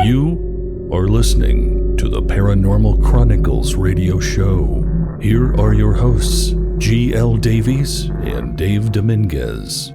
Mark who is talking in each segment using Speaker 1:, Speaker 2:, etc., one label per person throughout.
Speaker 1: You are listening to the Paranormal Chronicles radio show. Here are your hosts, G.L. Davies and Dave Dominguez.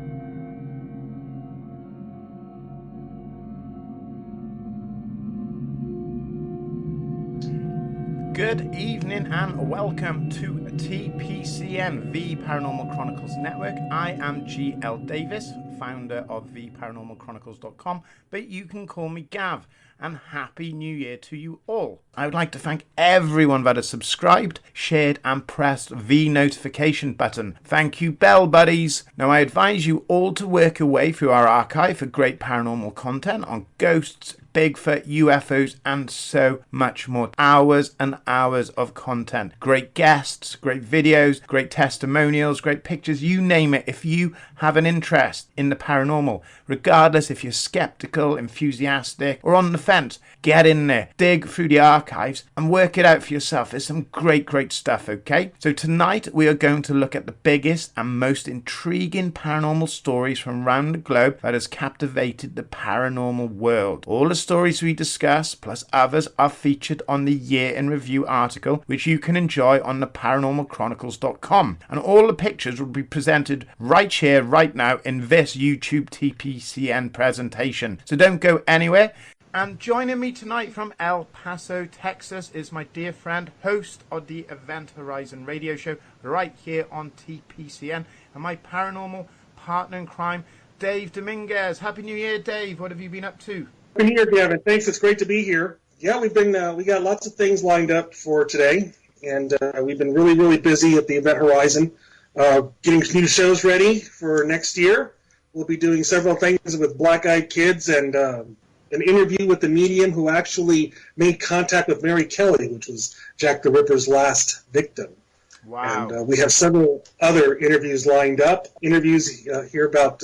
Speaker 2: Good evening and welcome to TPCN, the Paranormal Chronicles Network. I am G.L. Davis, founder of theparanormalchronicles.com, but you can call me Gav, and Happy New Year to you all. I would like to thank everyone that has subscribed, shared and pressed the notification button. Thank you, bell buddies. Now I advise you all to work your way through our archive for great paranormal content on ghosts, Bigfoot, UFOs, and so much more. Hours and hours of content. Great guests, great videos, great testimonials, great pictures, you name it. If you have an interest in the paranormal, regardless if you're skeptical, enthusiastic, or on the fence, get in there, dig through the archives, and work it out for yourself. There's some great stuff, okay? So tonight, we are going to look at the biggest and most intriguing paranormal stories from around the globe that has captivated the paranormal world. All the stories we discuss, plus others, are featured on the Year in Review article, which you can enjoy on the paranormalchronicles.com. And all the pictures will be presented right here, right now, in this YouTube TPCN presentation. So don't go anywhere. And joining me tonight from El Paso, Texas, is my dear friend, host of the Event Horizon radio show, right here on TPCN, and my paranormal partner in crime, Dave Dominguez. Happy New Year, Dave. What have you been up to?
Speaker 3: Happy New Year, Gavin. Thanks. It's great to be here. Yeah, we got lots of things lined up for today, and we've been really busy at the Event Horizon, getting new shows ready for next year. We'll be doing several things with Black Eyed Kids and an interview with the medium who actually made contact with Mary Kelly, which was Jack the Ripper's last victim.
Speaker 2: Wow.
Speaker 3: And we have several other interviews lined up. Interviews here about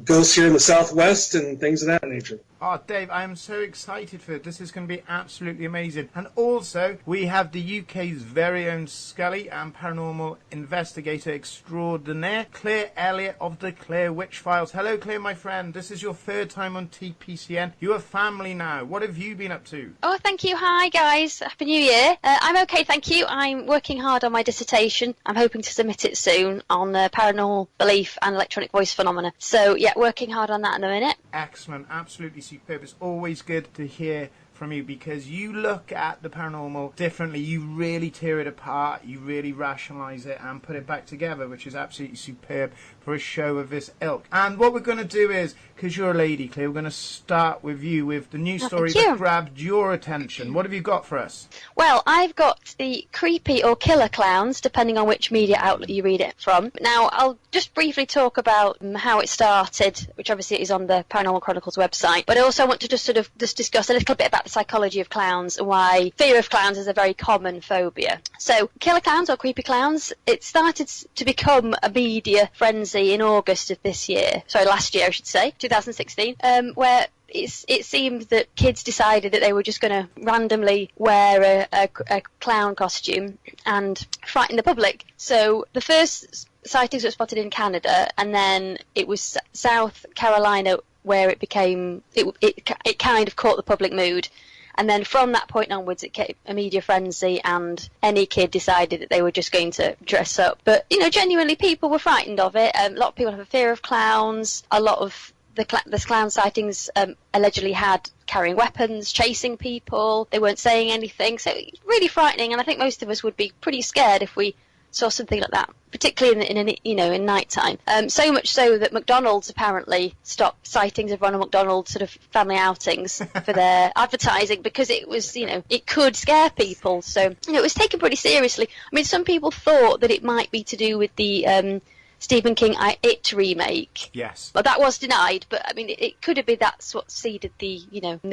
Speaker 3: ghosts here in the Southwest and things of that nature.
Speaker 2: Oh, Dave, I am so excited for it. This is going to be absolutely amazing. And also, we have the UK's very own Scully and paranormal investigator extraordinaire, Claire Elliott of the Claire Witch Files. Hello, Claire, my friend. This is your third time on TPCN. You are family now. What have you been up to?
Speaker 4: Oh, thank you. Hi, guys. Happy New Year. I'm okay, thank you. I'm working hard on my dissertation. I'm hoping to submit it soon on paranormal belief and electronic voice phenomena. So, yeah, working hard on that in a minute.
Speaker 2: Excellent. Absolutely superb. It's always good to hear from you because you look at the paranormal differently. You really tear it apart, you really rationalize it and put it back together, which is absolutely superb for a show of this ilk. And what we're going to do is, because you're a lady, Claire, we're going to start with you with the news story that grabbed your attention. What have you got for us?
Speaker 4: Well, I've got the creepy or killer clowns, depending on which media outlet you read it from. Now, I'll just briefly talk about how it started, which obviously is on the Paranormal Chronicles website, but I also want to just discuss a little bit about the psychology of clowns and why fear of clowns is a very common phobia. So, killer clowns or creepy clowns, it started to become a media frenzy in August of this year. Sorry, last year I should say, 2016, where it seemed that kids decided that they were just going to randomly wear a clown costume and frighten the public. So the first sightings were spotted in Canada, and then it was South Carolina where it became, it kind of caught the public mood. And then from that point onwards, it came a media frenzy, and any kid decided that they were just going to dress up. But, you know, genuinely, people were frightened of it. A lot of people have a fear of clowns. A lot of the clown sightings allegedly had carrying weapons, chasing people. They weren't saying anything. So it's really frightening, and I think most of us would be pretty scared if we saw something like that, particularly in nighttime. So much so that McDonald's apparently stopped sightings of Ronald McDonald sort of family outings for their advertising because it was, it could scare people. So, it was taken pretty seriously. I mean, some people thought that it might be to do with the Stephen King It remake.
Speaker 2: Yes.
Speaker 4: But that was denied, but I mean, it could have been that's what seeded the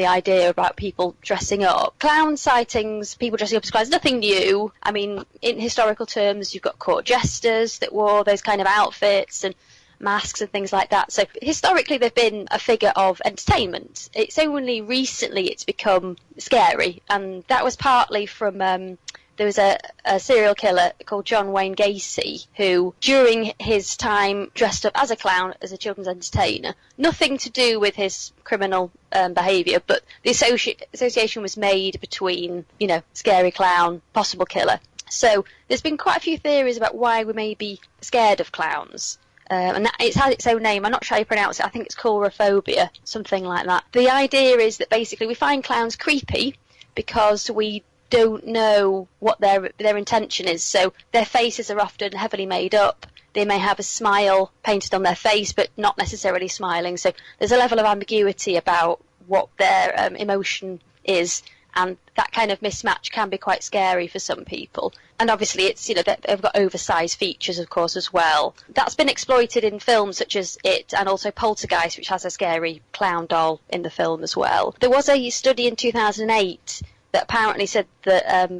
Speaker 4: idea about people dressing up. Clown sightings, people dressing up as clowns, nothing new. I mean, in historical terms, you've got court jesters that wore those kind of outfits and masks and things like that. So historically, they've been a figure of entertainment. It's only recently it's become scary, and that was partly from there was a serial killer called John Wayne Gacy who, during his time dressed up as a clown, as a children's entertainer, nothing to do with his criminal behaviour, but the association was made between, scary clown, possible killer. So there's been quite a few theories about why we may be scared of clowns. And it's had its own name. I'm not sure how you pronounce it. I think it's coulrophobia, something like that. The idea is that basically we find clowns creepy because we don't know what their intention is. So their faces are often heavily made up. They may have a smile painted on their face, but not necessarily smiling. So there's a level of ambiguity about what their emotion is. And that kind of mismatch can be quite scary for some people. And obviously, it's they've got oversized features, of course, as well. That's been exploited in films such as It and also Poltergeist, which has a scary clown doll in the film as well. There was a study in 2008 that apparently said that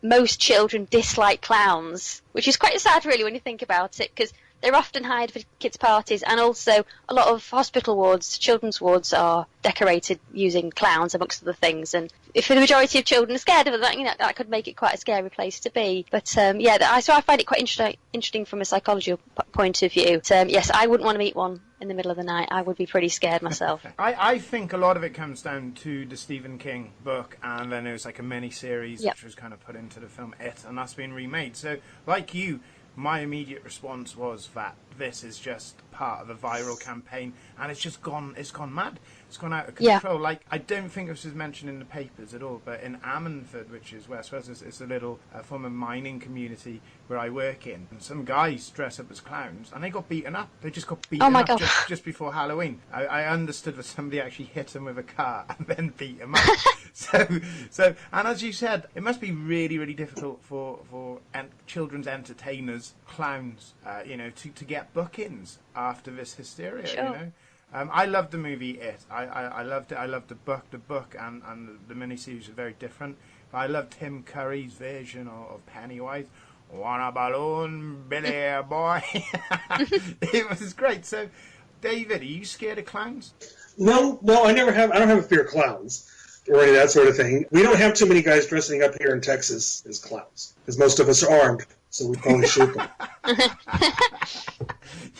Speaker 4: most children dislike clowns, which is quite sad, really, when you think about it, because they're often hired for kids' parties, and also a lot of hospital wards, children's wards, are decorated using clowns, amongst other things. And if the majority of children are scared of that, that could make it quite a scary place to be. But so I find it quite interesting from a psychological point of view. But, yes, I wouldn't want to meet one in the middle of the night. I would be pretty scared myself.
Speaker 2: I think a lot of it comes down to the Stephen King book, and then there was like a mini-series which was kind of put into the film It, and that's been remade. So, like you, my immediate response was that this is just part of a viral campaign, and it's gone mad. It's gone out of control. Like, I don't think this was mentioned in the papers at all, but in Ammanford, which is West Wales, it's a little former mining community where I work in, and some guys dress up as clowns, and they got beaten up. They just got beaten up just before Halloween. I understood that somebody actually hit them with a car and then beat them up. So, and as you said, it must be really, really difficult for children's entertainers, clowns, to get bookings after this hysteria.
Speaker 4: Sure.
Speaker 2: I loved the movie It. I loved it. I loved the book. The book and the miniseries are very different. But I loved Tim Curry's version of Pennywise. Want a balloon, Billy boy? It was great. So, David, are you scared of clowns?
Speaker 3: No, I never have. I don't have a fear of clowns or any of that sort of thing. We don't have too many guys dressing up here in Texas as clowns, because most of us are armed, so we probably shoot them.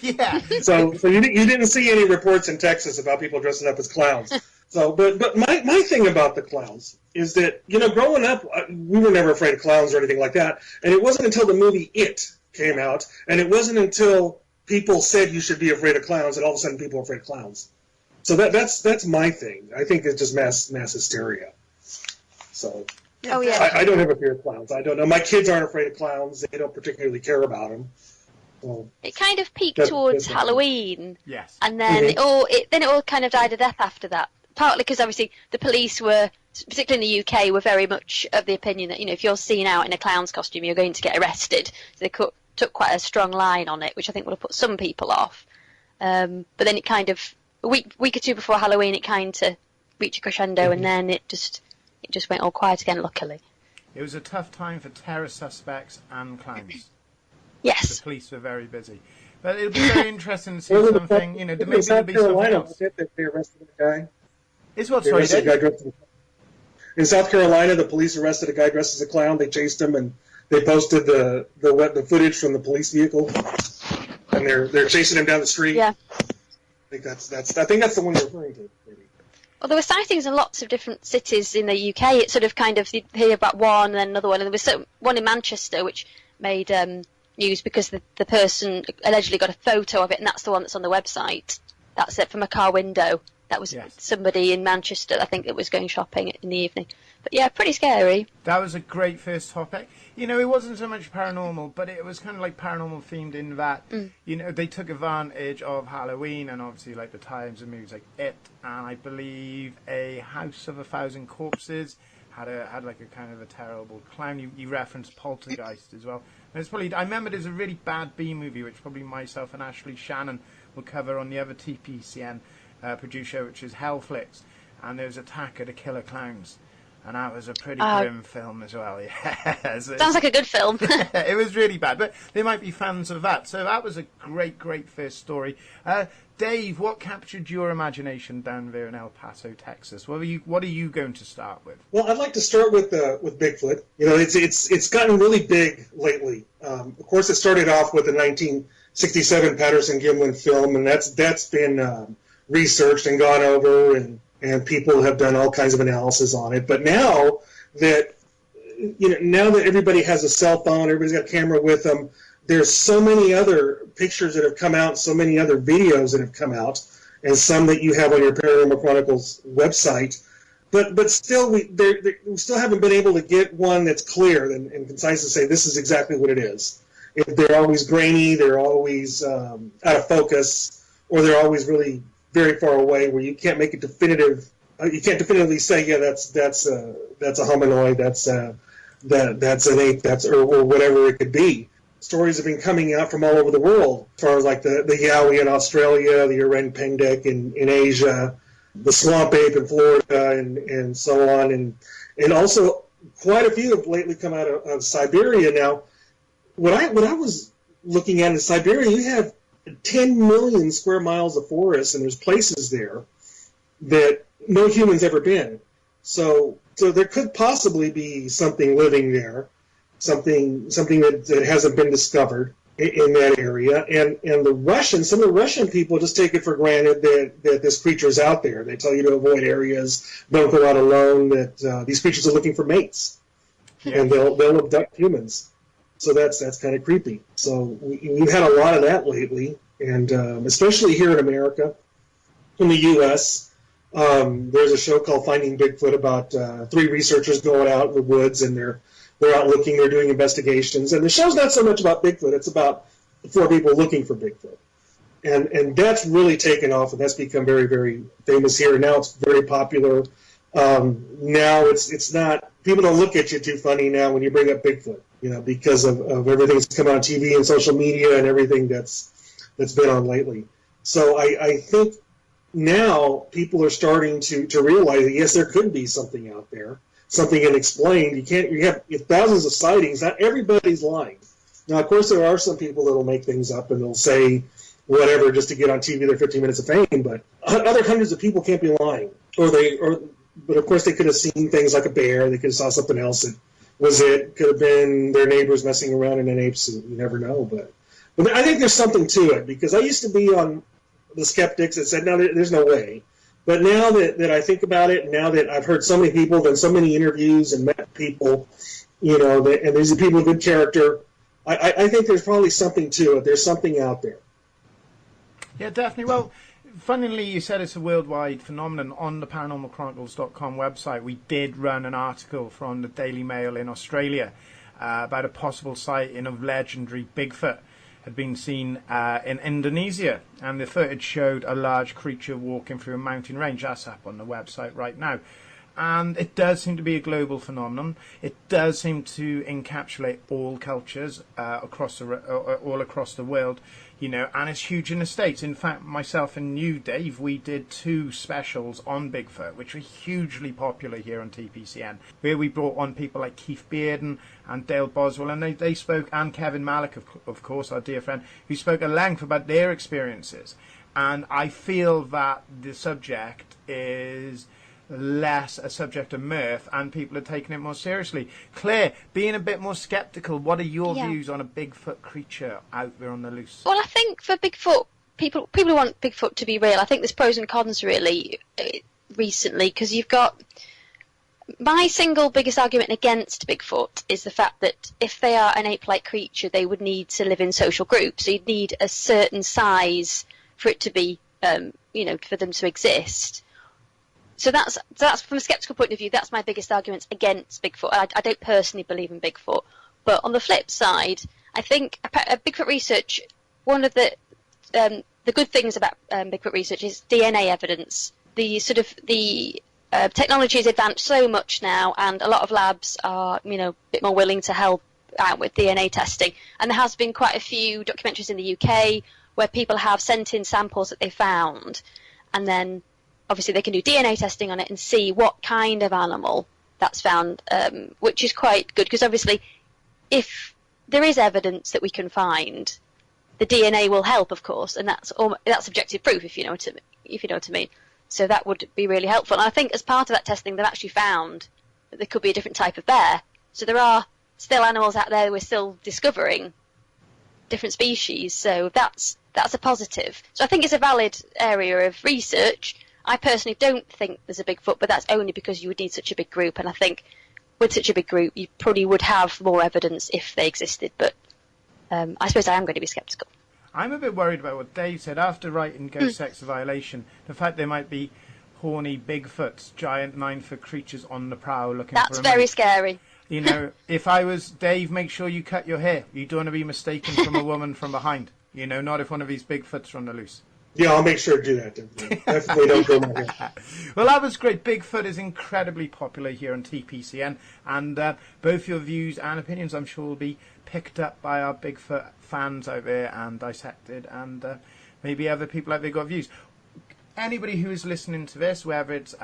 Speaker 2: Yeah.
Speaker 3: So you didn't see any reports in Texas about people dressing up as clowns. So, but my thing about the clowns is that, growing up, we were never afraid of clowns or anything like that. And it wasn't until the movie It came out, and it wasn't until people said you should be afraid of clowns, that all of a sudden people are afraid of clowns. So that's my thing. I think it's just mass hysteria. So.
Speaker 4: Oh, yeah.
Speaker 3: I don't have a fear of clowns. I don't know. My kids aren't afraid of clowns. They don't particularly care about them. So,
Speaker 4: it kind of peaked towards Halloween.
Speaker 2: Yes.
Speaker 4: And then it all kind of died a death after that. Partly because obviously the police were, particularly in the UK, were very much of the opinion that, if you're seen out in a clown's costume, you're going to get arrested. So they took quite a strong line on it, which I think would have put some people off. But then it kind of, a week or two before Halloween, it kind of reached a crescendo, and then it just went all quiet again, luckily.
Speaker 2: It was a tough time for terror suspects and clowns.
Speaker 4: Yes.
Speaker 2: The police were very busy. But it'll be very interesting to see something, maybe there'll be something else.
Speaker 3: They arrested a guy.
Speaker 2: Is what, sorry,
Speaker 3: in South Carolina, the police arrested a guy dressed as a clown. They chased him, and they posted the footage from the police vehicle, and they're chasing him down the street.
Speaker 4: Yeah.
Speaker 3: I think that's the one you're referring to. Maybe.
Speaker 4: Well, there were sightings in lots of different cities in the UK. It sort of you hear about one and then another one, and there was one in Manchester which made news because the person allegedly got a photo of it, and that's the one that's on the website. That's it, from a car window. That was somebody in Manchester, I think, that was going shopping in the evening. But yeah, pretty scary.
Speaker 2: That was a great first topic. It wasn't so much paranormal, but it was kind of like paranormal themed in that, they took advantage of Halloween and obviously like the times of movies like It, and I believe A House of a Thousand Corpses had like a kind of a terrible clown. You referenced Poltergeist as well. And it's probably, I remember there's a really bad B movie, which probably myself and Ashley Shannon will cover on the other TPCN produced show, which is Hellflix, and there's Attack of the Killer Clowns. And that was a pretty grim film as well, yeah.
Speaker 4: Sounds like a good film.
Speaker 2: It was really bad, but they might be fans of that. So that was a great, great first story. Dave, what captured your imagination down there in El Paso, Texas? What are you going to start with?
Speaker 3: Well, I'd like to start with Bigfoot. You know, it's gotten really big lately. Of course, it started off with the 1967 Patterson-Gimlin film, and that's been researched and gone over, and people have done all kinds of analysis on it. But now that everybody has a cell phone, everybody's got a camera with them, there's so many other pictures that have come out, so many other videos that have come out, and some that you have on your Paranormal Chronicles website. But still, we still haven't been able to get one that's clear and concise to say this is exactly what it is. If they're always grainy, they're always out of focus, or they're always really very far away, where you can't make it definitive. You can't definitively say, yeah, that's a hominoid, that's an ape, or whatever it could be. Stories have been coming out from all over the world, as far as like the Yowie in Australia, the Orang Pendek in Asia, the swamp ape in Florida, and so on, and also quite a few have lately come out of Siberia. Now, what I was looking at in Siberia, you have 10 million square miles of forest, and there's places there that no human's ever been. So there could possibly be something living there, something that hasn't been discovered in that area. And some of the Russian people just take it for granted that this creature is out there. They tell you to avoid areas, don't go out alone, that these creatures are looking for mates, and they'll abduct humans. So that's kind of creepy. So we've had a lot of that lately, and especially here in America, in the U.S., there's a show called Finding Bigfoot about 3 researchers going out in the woods, and they're out looking, they're doing investigations. And the show's not so much about Bigfoot, it's about 4 people looking for Bigfoot. And that's really taken off, and that's become very, very famous here. Now it's very popular. Now it's not, people don't look at you too funny now when you bring up Bigfoot, because of everything that's come on TV and social media and everything that's been on lately. So I think now people are starting to realize that, yes, there could be something out there, something unexplained. You have thousands of sightings. Not everybody's lying. Now, of course, there are some people that will make things up and they'll say whatever just to get on TV their 15 minutes of fame, but other hundreds of people can't be lying. But of course, they could have seen things like a bear. They could have saw something else that was it. Could have been their neighbors messing around in an ape suit. You never know. But I think there's something to it, because I used to be on the skeptics that said, no, there's no way. But now that I think about it, now that I've heard so many people, done so many interviews and met people, and these are people of good character, I think there's probably something to it. There's something out there.
Speaker 2: Yeah, definitely. Well, funnily, you said it's a worldwide phenomenon. On the paranormalchronicles.com website, we did run an article from the Daily Mail in Australia about a possible sighting of legendary Bigfoot had been seen in Indonesia, and the footage showed a large creature walking through a mountain range. That's up on the website right now. And it does seem to be a global phenomenon. It does seem to encapsulate all cultures all across the world, and it's huge in the States. In fact, myself and you, Dave, we did 2 specials on Bigfoot, which were hugely popular here on TPCN, where we brought on people like Keith Bearden and Dale Boswell, and they spoke, and Kevin Malik, of course, our dear friend, who spoke at length about their experiences. And I feel that the subject is less a subject of mirth, and people are taking it more seriously. Claire, being a bit more sceptical, what are your views on a Bigfoot creature out there on the loose?
Speaker 4: Well, I think for Bigfoot, people want Bigfoot to be real. I think there's pros and cons really recently, because you've got my single biggest argument against Bigfoot is the fact that if they are an ape-like creature, they would need to live in social groups. So you'd need a certain size for it to be, for them to exist. So that's from a skeptical point of view, that's my biggest argument against Bigfoot. I don't personally believe in Bigfoot. But on the flip side, I think Bigfoot research, one of the good things about Bigfoot research is DNA evidence. The technology has advanced so much now, and a lot of labs are, a bit more willing to help out with DNA testing. And there has been quite a few documentaries in the UK where people have sent in samples that they found, and then obviously they can do DNA testing on it and see what kind of animal that's found, which is quite good, because obviously if there is evidence that we can find, the DNA will help, of course, and that's objective proof, if you know what I mean. So that would be really helpful. And I think as part of that testing, they've actually found that there could be a different type of bear. So there are still animals out there we're still discovering, different species. So that's a positive. So I think it's a valid area of research. I personally don't think there's a Bigfoot, but that's only because you would need such a big group. And I think with such a big group, you probably would have more evidence if they existed. But I suppose I am going to be sceptical.
Speaker 2: I'm a bit worried about what Dave said after writing Ghost Sex Violation. The fact there might be horny Bigfoots, giant 9-foot creatures on the prowl looking for a
Speaker 4: That's very scary.
Speaker 2: You know, if I was Dave, make sure you cut your hair. You don't want to be mistaken from a woman from behind. You know, not if one of these Bigfoots are on the loose.
Speaker 3: Yeah, I'll make sure to do that. Definitely don't go my hair.
Speaker 2: Well, that was great. Bigfoot is incredibly popular here on TPCN, and both your views and opinions, I'm sure, will be picked up by our Bigfoot fans out there and dissected, and maybe other people out there got views. Anybody who is listening to this, whether it's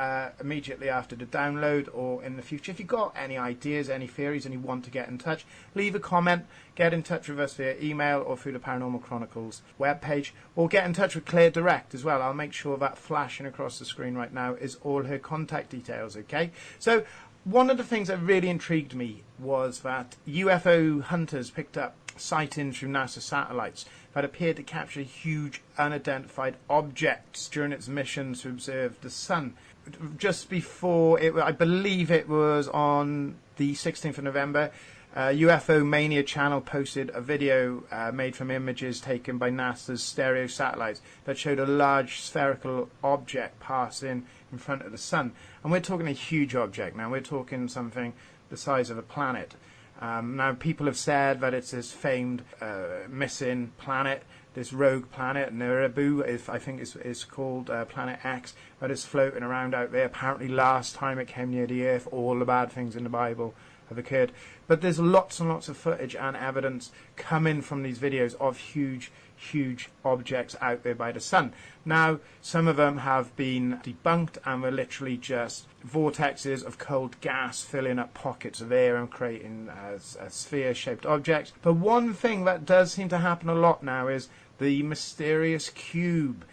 Speaker 2: immediately after the download or in the future, if you've got any ideas, any theories, and you want to get in touch, leave a comment, get in touch with us via email or through the Paranormal Chronicles webpage, or get in touch with Claire direct as well. I'll make sure that flashing across the screen right now is all her contact details, okay? So one of the things that really intrigued me was that UFO hunters picked up sightings from NASA satellites that appeared to capture huge unidentified objects during its mission to observe the sun. Just before, I believe it was on the 16th of November, UFO Mania channel posted a video made from images taken by NASA's stereo satellites that showed a large spherical object passing in front of the sun. And we're talking a huge object now. We're talking something the size of a planet. Now, people have said that it's this famed missing planet, this rogue planet, Nibiru, I think is called Planet X, that is floating around out there. Apparently last time it came near the Earth, all the bad things in the Bible have occurred. But there's lots and lots of footage and evidence coming from these videos of huge objects out there by the sun. Now, some of them have been debunked and were literally just vortexes of cold gas filling up pockets of air and creating a sphere-shaped object. But one thing that does seem to happen a lot now is the mysterious cube.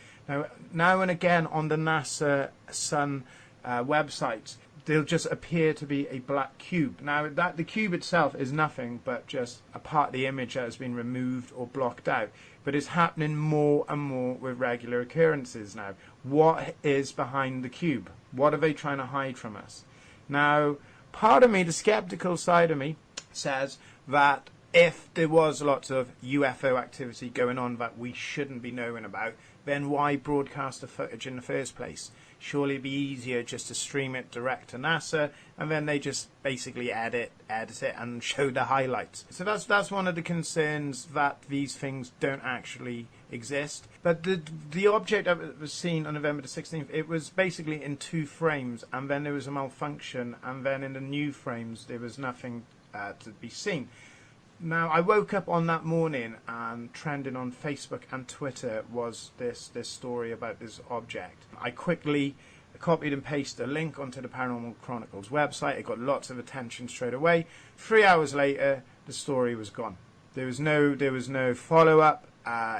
Speaker 2: Now and again on the NASA Sun websites, they'll just appear to be a black cube. Now, the cube itself is nothing but just a part of the image that has been removed or blocked out. But it's happening more and more with regular occurrences now. What is behind the cube? What are they trying to hide from us? Now, part of me, the skeptical side of me, says that if there was lots of UFO activity going on that we shouldn't be knowing about, then why broadcast the footage in the first place? Surely it'd be easier just to stream it direct to NASA, and then they just basically edit it and show the highlights. So that's one of the concerns, that these things don't actually exist. But the object that was seen on November the 16th, it was basically in 2 frames, and then there was a malfunction, and then in the new frames there was nothing to be seen. Now, I woke up on that morning and trending on Facebook and Twitter was this story about this object. I quickly copied and pasted a link onto the Paranormal Chronicles website. It got lots of attention straight away. 3 hours later, the story was gone. There was no follow-up.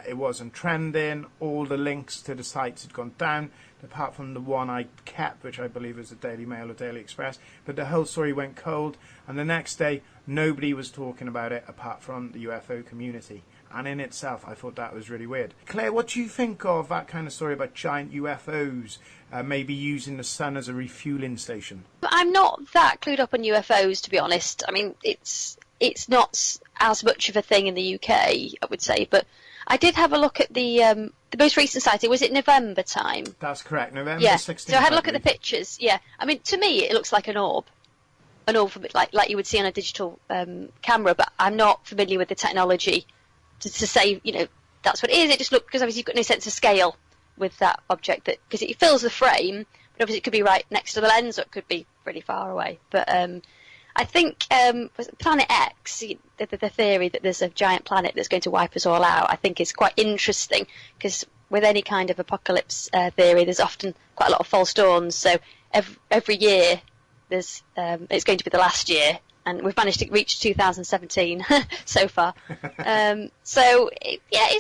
Speaker 2: It wasn't trending. All the links to the sites had gone down, apart from the one I kept, which I believe was the Daily Mail or Daily Express. But the whole story went cold, and the next day, nobody was talking about it apart from the UFO community. And in itself, I thought that was really weird. Claire, what do you think of that kind of story about giant UFOs maybe using the sun as a refueling station?
Speaker 4: I'm not that clued up on UFOs, to be honest. I mean, it's not as much of a thing in the UK, I would say, but I did have a look at the most recent sighting. Was it November time?
Speaker 2: That's correct, November 16th.
Speaker 4: So I had a look at the pictures. Yeah, I mean, to me, it looks like an orb from like you would see on a digital camera. But I'm not familiar with the technology to say, that's what it is. It just looked, because obviously you've got no sense of scale with that object, because it fills the frame. But obviously it could be right next to the lens, or it could be really far away. But I think Planet X, the theory that there's a giant planet that's going to wipe us all out, I think is quite interesting, because with any kind of apocalypse theory, there's often quite a lot of false dawns. So every year there's it's going to be the last year, and we've managed to reach 2017 so far. It's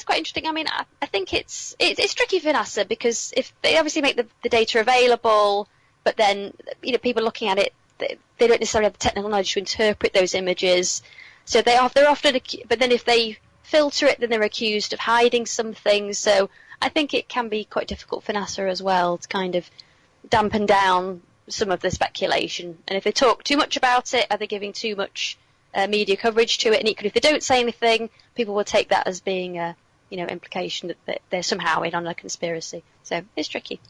Speaker 4: quite interesting. I mean, I think it's tricky for NASA, because if they obviously make the data available, but then people looking at it, they don't necessarily have the technical knowledge to interpret those images. So they're often, but then if they filter it, then they're accused of hiding something. So I think it can be quite difficult for NASA as well to kind of dampen down some of the speculation. And if they talk too much about it, are they giving too much media coverage to it? And equally, if they don't say anything, people will take that as being a implication that they're somehow in on a conspiracy. So it's tricky.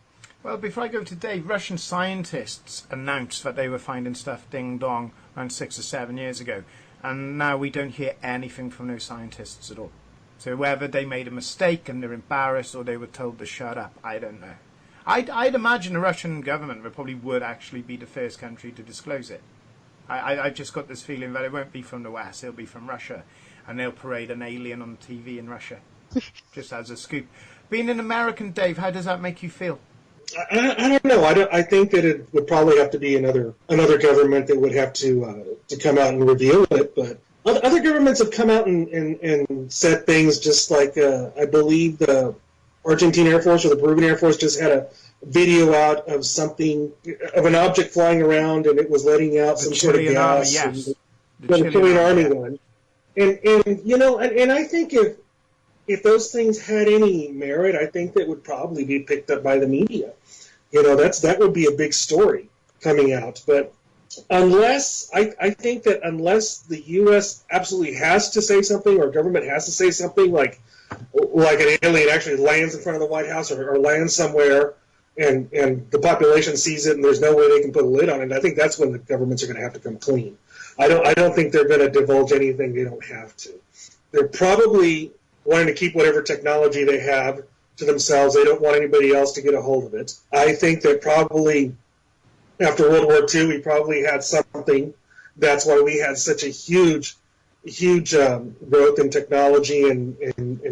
Speaker 2: Well, before I go to Dave, Russian scientists announced that they were finding stuff ding-dong around 6 or 7 years ago. And now we don't hear anything from those scientists at all. So whether they made a mistake and they're embarrassed, or they were told to shut up, I don't know. I'd imagine the Russian government probably would actually be the first country to disclose it. I've just got this feeling that it won't be from the West, it'll be from Russia. And they'll parade an alien on TV in Russia, just as a scoop. Being an American, Dave, how does that make you feel?
Speaker 3: I don't know. I think that it would probably have to be another government that would have to come out and reveal it. But other governments have come out and said things, just like I believe the Argentine Air Force or the Peruvian Air Force just had a video out of an object flying around, and it was letting out some sort of gas.
Speaker 2: Army, yes.
Speaker 3: The Chilean Army one. And I think if those things had any merit, I think that would probably be picked up by the media. That would be a big story coming out. But I think that unless the U.S. absolutely has to say something, or government has to say something, like an alien actually lands in front of the White House or lands somewhere, and the population sees it and there's no way they can put a lid on it, I think that's when the governments are going to have to come clean. I don't think they're going to divulge anything they don't have to. They're probably wanting to keep whatever technology they have to themselves. They don't want anybody else to get a hold of it. I think that probably after World War II, we probably had something. That's why we had such a huge growth in technology and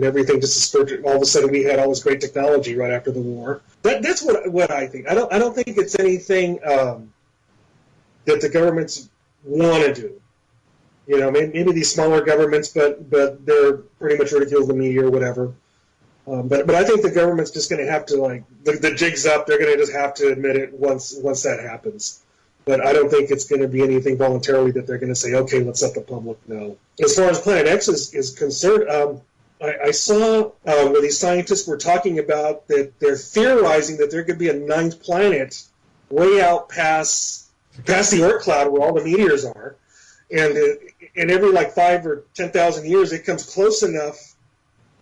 Speaker 3: everything. Just all of a sudden, we had all this great technology right after the war. That's what I think. I don't think it's anything that the governments want to do. Maybe these smaller governments, but they're pretty much ridiculed the media or whatever. But I think the government's just going to have to, the jig's up. They're going to just have to admit it once that happens. But I don't think it's going to be anything voluntarily that they're going to say, okay, let's let the public know. As far as Planet X is concerned, I saw where these scientists were talking about that they're theorizing that there could be a ninth planet way out past the Oort cloud where all the meteors are. And every 5 or 10,000 years, it comes close enough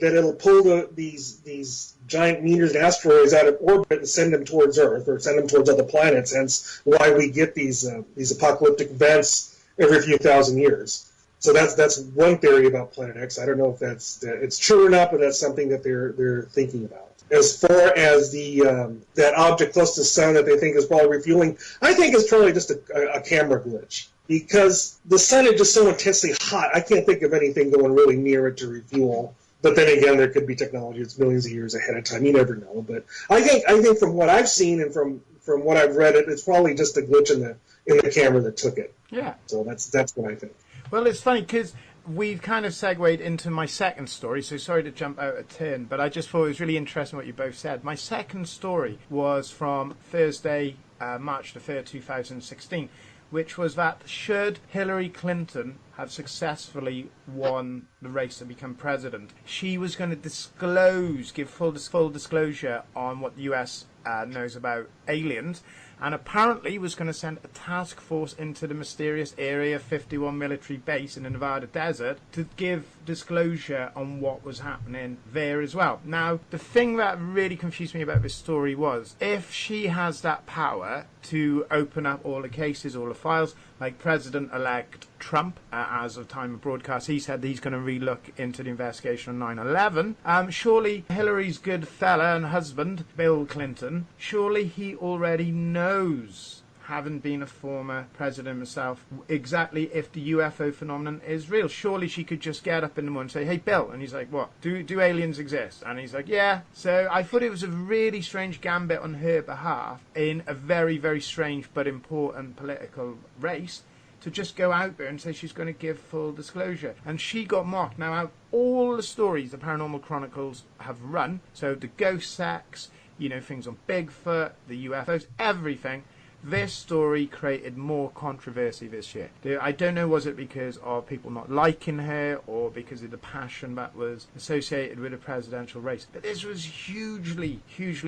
Speaker 3: that it'll pull these giant meteors and asteroids out of orbit and send them towards Earth, or send them towards other planets. Hence, why we get these apocalyptic events every few thousand years. So that's one theory about Planet X. I don't know if it's true or not, but that's something that they're thinking about. As far as that object close to the sun that they think is probably refueling, I think it's probably just a camera glitch. Because the sun is just so intensely hot, I can't think of anything going really near it to refuel. But then again, there could be technology that's millions of years ahead of time. You never know. But I think from what I've seen and from what I've read, it's probably just a glitch in the camera that took it.
Speaker 2: Yeah.
Speaker 3: So that's what I think.
Speaker 2: Well, it's funny because we've kind of segued into my second story, so sorry to jump out of turn, but I just thought it was really interesting what you both said. My second story was from Thursday, March the 3rd, 2016. Which was that should Hillary Clinton have successfully won the race to become president, she was going to give full disclosure on what the US knows about aliens, and apparently was going to send a task force into the mysterious Area 51 military base in the Nevada desert to give disclosure on what was happening there as well. Now, the thing that really confused me about this story was, if she has that power to open up all the cases, all the files, like President-elect Trump, as of time of broadcast, he said he's going to relook into the investigation on 9/11. Surely Hillary's good fella and husband, Bill Clinton, surely he already knows having been a former president myself, exactly if the UFO phenomenon is real. Surely she could just get up in the morning and say, "Hey, Bill," and he's like, "What? Do aliens exist?" And he's like, "Yeah." So I thought it was a really strange gambit on her behalf in a very, very strange but important political race to just go out there and say she's going to give full disclosure. And she got mocked. Now, out of all the stories the Paranormal Chronicles have run, so the ghost sex, things on Bigfoot, the UFOs, everything, this story created more controversy this year. I don't know, was it because of people not liking her or because of the passion that was associated with a presidential race? But this was hugely,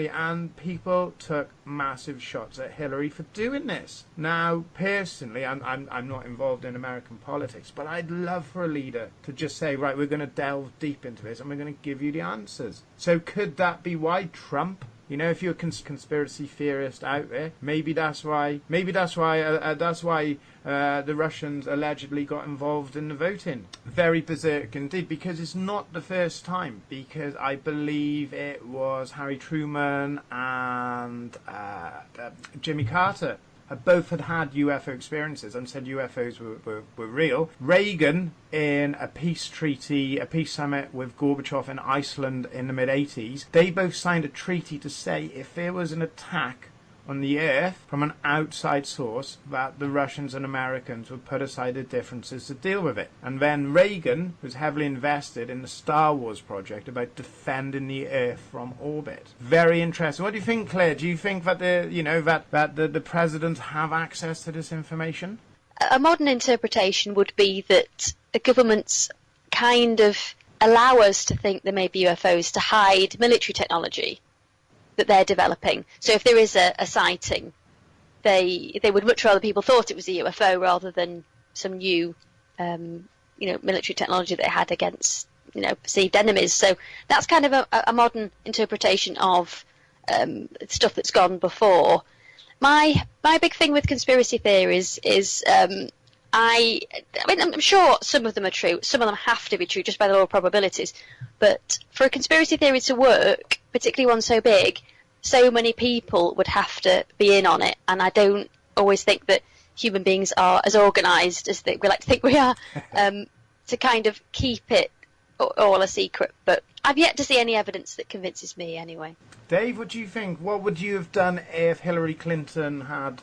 Speaker 2: and people took massive shots at Hillary for doing this. Now, personally, I'm not involved in American politics, but I'd love for a leader to just say, right, we're going to delve deep into this and we're going to give you the answers. So could that be why Trump, if you're a conspiracy theorist out there, maybe that's why the Russians allegedly got involved in the voting. Very berserk indeed, because it's not the first time. Because I believe it was Harry Truman and Jimmy Carter both had UFO experiences and said UFOs were real. Reagan, in a peace treaty, a peace summit with Gorbachev in Iceland in the mid-80s, they both signed a treaty to say if there was an attack on the Earth from an outside source, that the Russians and Americans would put aside their differences to deal with it. And then Reagan was heavily invested in the Star Wars project about defending the Earth from orbit. Very interesting. What do you think, Claire? Do you think that the presidents have access to this information?
Speaker 4: A modern interpretation would be that the governments kind of allow us to think there may be UFOs to hide military technology that they're developing. So if there is a sighting, they would much rather people thought it was a UFO rather than some new military technology they had against perceived enemies. So that's kind of a modern interpretation of stuff that's gone before. My big thing with conspiracy theories is I'm sure some of them are true. Some of them have to be true just by the law of probabilities. But for a conspiracy theory to work, particularly one so big, so many people would have to be in on it. And I don't always think that human beings are as organised as we like to think we are, to kind of keep it all a secret. But I've yet to see any evidence that convinces me anyway.
Speaker 2: Dave, what do you think? What would you have done if Hillary Clinton had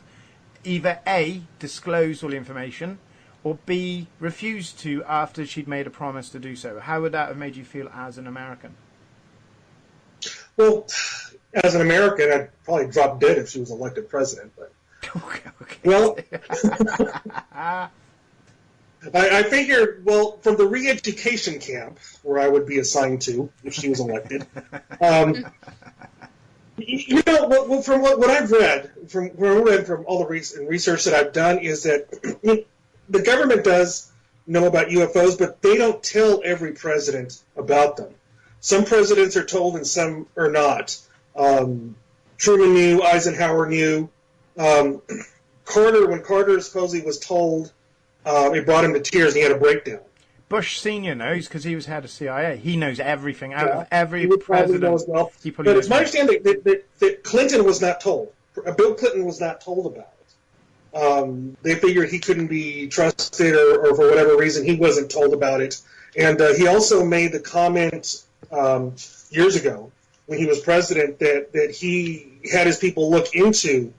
Speaker 2: either A, disclosed all the information, or B, refused to after she'd made a promise to do so? How would that have made you feel as an American?
Speaker 3: Well, as an American, I'd probably drop dead if she was elected president. But
Speaker 2: okay.
Speaker 3: Well, I figure, from the re-education camp where I would be assigned to if she was elected, from what I've read, from all the research that I've done, is that the government does know about UFOs, but they don't tell every president about them. Some presidents are told and some are not. Truman knew, Eisenhower knew. Carter, when Carter supposedly was told, it brought him to tears and he had a breakdown.
Speaker 2: Bush Sr. knows because he was head of CIA. He knows everything out of every president.
Speaker 3: Knows well. But it's my understanding that Clinton was not told. Bill Clinton was not told about it. They figured he couldn't be trusted, or for whatever reason he wasn't told about it. And he also made the comment years ago when he was president that he had his people look into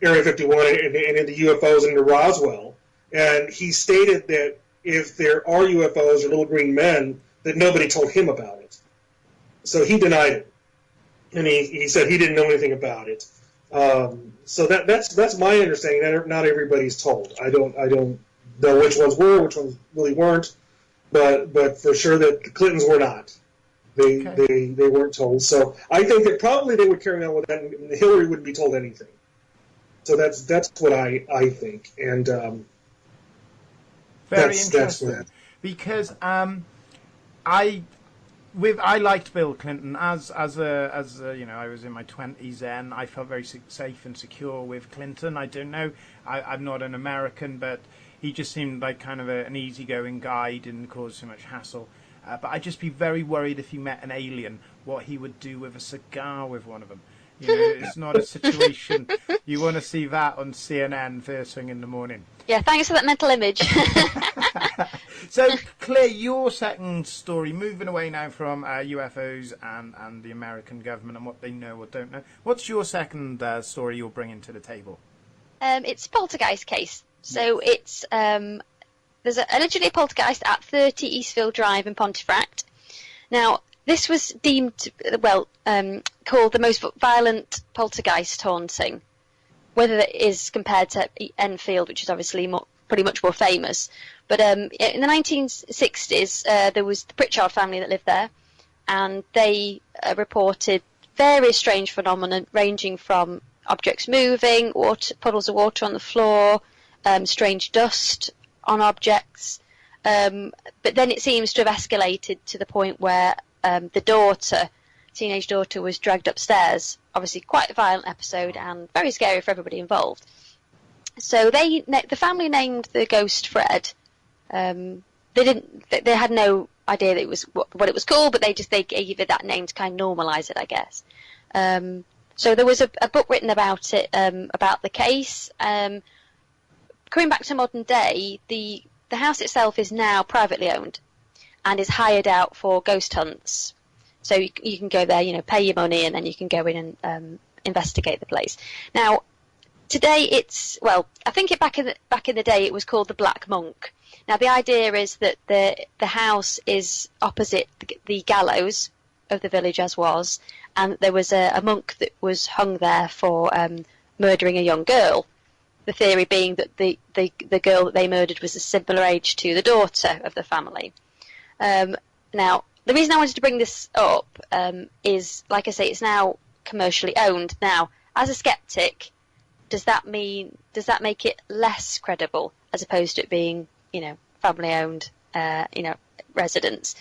Speaker 3: Area 51 and into UFOs and into Roswell. And he stated that if there are UFOs or little green men, that nobody told him about it. So he denied it. And he said he didn't know anything about it. So that's my understanding. That not everybody's told. I don't know which ones were, which ones really weren't, but for sure that the Clintons were not. They weren't told. So I think that probably they would carry on with that, and Hillary wouldn't be told anything. So that's what I think. And
Speaker 2: very interesting, because I liked Bill Clinton as I was in my 20s then. I felt very safe and secure with Clinton. I don't know, I'm not an American, but he just seemed like kind of an easygoing guy, didn't cause so much hassle. But I'd just be very worried if he met an alien, what he would do with a cigar with one of them. You know, it's not a situation you want to see that on CNN first thing in the morning.
Speaker 4: Yeah, thanks for that mental image.
Speaker 2: So, Claire, your second story, moving away now from UFOs and the American government and what they know or don't know. What's your second story you're bringing to the table?
Speaker 4: It's a poltergeist case. So it's there's allegedly a poltergeist at 30 Eastfield Drive in Pontefract. Now, this was deemed, called the most violent poltergeist haunting, whether it is compared to Enfield, which is obviously pretty much more famous. But in the 1960s, there was the Pritchard family that lived there, and they reported various strange phenomena ranging from objects moving, puddles of water on the floor, strange dust on objects. But then it seems to have escalated to the point where the teenage daughter, was dragged upstairs. Obviously, quite a violent episode and very scary for everybody involved. So the family named the ghost Fred. They had no idea that it was what it was called, but they gave it that name to kind of normalise it, I guess. So there was a book written about it, about the case. Coming back to modern day, the house itself is now privately owned and is hired out for ghost hunts. So you can go there, pay your money, and then you can go in and investigate the place. Now, today I think back in the day it was called the Black Monk. Now the idea is that the house is opposite the gallows of the village as was, and there was a monk that was hung there for murdering a young girl. The theory being that the girl that they murdered was a similar age to the daughter of the family. Now, the reason I wanted to bring this up is, like I say, it's now commercially owned. Now, as a skeptic, does that make it less credible as opposed to it being, family-owned, residence?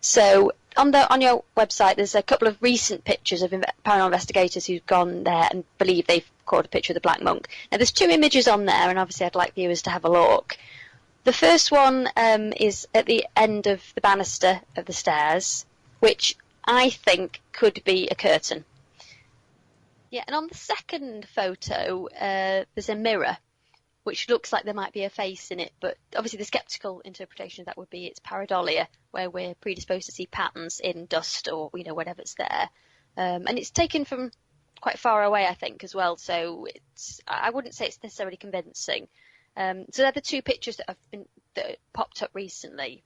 Speaker 4: So on your website, there's a couple of recent pictures of paranormal investigators who've gone there and believe they've caught a picture of the Black Monk. Now, there's 2 images on there, and obviously I'd like viewers to have a look. The first one is at the end of the banister of the stairs, which I think could be a curtain. Yeah, and on the second photo, there's a mirror, which looks like there might be a face in it, but obviously the sceptical interpretation of that would be it's pareidolia, where we're predisposed to see patterns in dust or, whatever's there. And it's taken from quite far away, I think, as well, so I wouldn't say it's necessarily convincing. So they're the 2 pictures that popped up recently.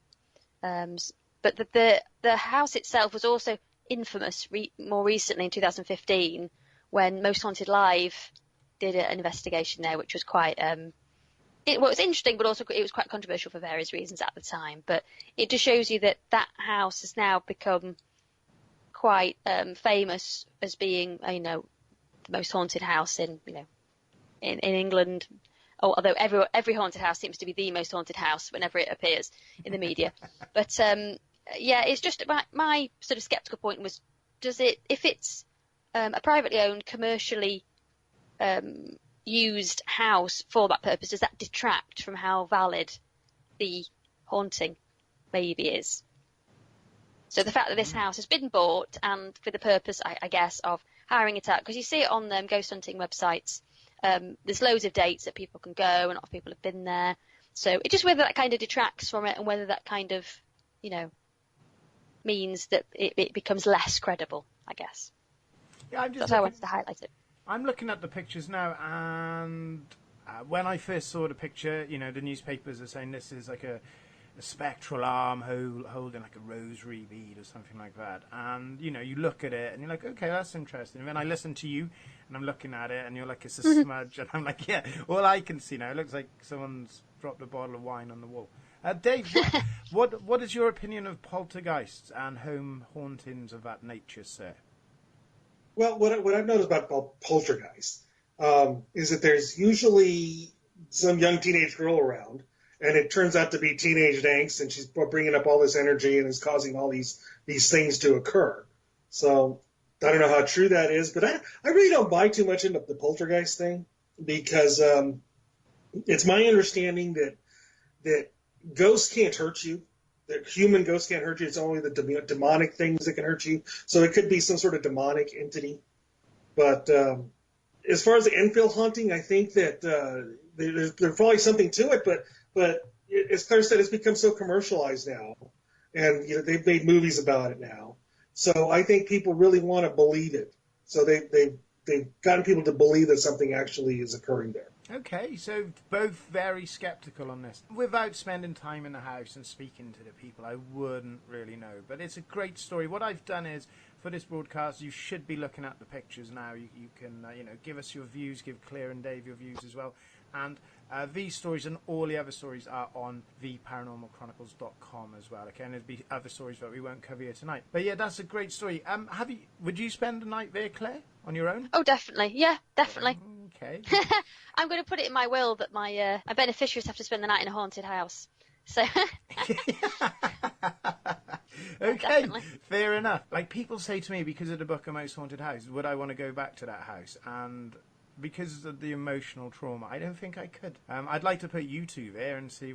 Speaker 4: But the house itself was also infamous more recently in 2015 when Most Haunted Live did an investigation there, which was quite it was interesting, but also it was quite controversial for various reasons at the time. But it just shows you that house has now become quite famous as being the most haunted house in England. Although every haunted house seems to be the most haunted house whenever it appears in the media. But it's just my sort of sceptical point was, if it's a privately owned, commercially used house for that purpose, does that detract from how valid the haunting maybe is? So the fact that this house has been bought and for the purpose, I guess, of hiring it out, because you see it on ghost hunting websites. There's loads of dates that people can go, and a lot of people have been there. So it's just whether that kind of detracts from it, and whether that kind of, means that it becomes less credible, I guess.
Speaker 2: Yeah,
Speaker 4: that's how I wanted to highlight it.
Speaker 2: I'm looking at the pictures now, and when I first saw the picture, the newspapers are saying this is like a spectral arm holding like a rosary bead or something like that. And, you look at it and you're like, okay, that's interesting. And then I listen to you and I'm looking at it and you're like, it's a smudge. And I'm like, yeah, all I can see now, it looks like someone's dropped a bottle of wine on the wall. Dave, what is your opinion of poltergeists and home hauntings of that nature, sir?
Speaker 3: Well, what I've noticed about poltergeists is that there's usually some young teenage girl around, and it turns out to be teenage angst, and she's bringing up all this energy and is causing all these things to occur. So I don't know how true that is, but I really don't buy too much into the poltergeist thing, because it's my understanding that ghosts can't hurt you. That human ghosts can't hurt you. It's only the demonic things that can hurt you. So it could be some sort of demonic entity. But as far as the Enfield haunting, I think that there's probably something to it, but as Claire said, it's become so commercialized now, and they've made movies about it now. So I think people really want to believe it. So they've gotten people to believe that something actually is occurring there.
Speaker 2: Okay, so both very skeptical on this. Without spending time in the house and speaking to the people, I wouldn't really know. But it's a great story. What I've done is, for this broadcast, you should be looking at the pictures now. You can, give us your views, give Claire and Dave your views as well. And these stories and all the other stories are on theparanormalchronicles.com as well. Okay, and there'll be other stories that we won't cover here tonight. But yeah, that's a great story. Would you spend the night there, Claire, on your own?
Speaker 4: Oh, definitely. Yeah, definitely.
Speaker 2: Okay.
Speaker 4: I'm going to put it in my will that my beneficiaries have to spend the night in a haunted house. So.
Speaker 2: Okay,
Speaker 4: definitely.
Speaker 2: Fair enough. Like, people say to me, because of the book of Most Haunted Houses, would I want to go back to that house? And because of the emotional trauma, I don't think I could. I'd like to put you two there and see,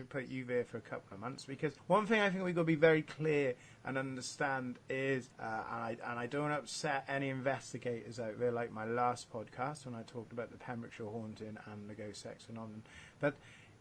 Speaker 2: put you there for a couple of months. Because one thing I think we've got to be very clear and understand is, and I don't upset any investigators out there, like my last podcast when I talked about the Pembrokeshire haunting and the ghost sex phenomenon, but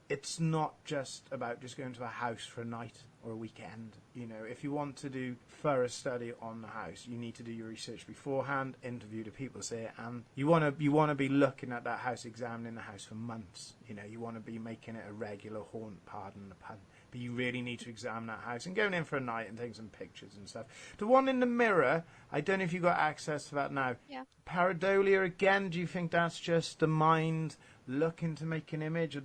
Speaker 2: it's not just about just going to a house for a night or a weekend. If you want to do thorough study on the house, you need to do your research beforehand, interview the people there, and you want to be looking at that house, examining the house for months. You want to be making it a regular haunt, pardon the pun. But you really need to examine that house and going in for a night and taking some pictures and stuff. The one in the mirror, I don't know if you've got access to that now.
Speaker 4: Yeah.
Speaker 2: Pareidolia, again, do you think that's just the mind looking to make an image? Or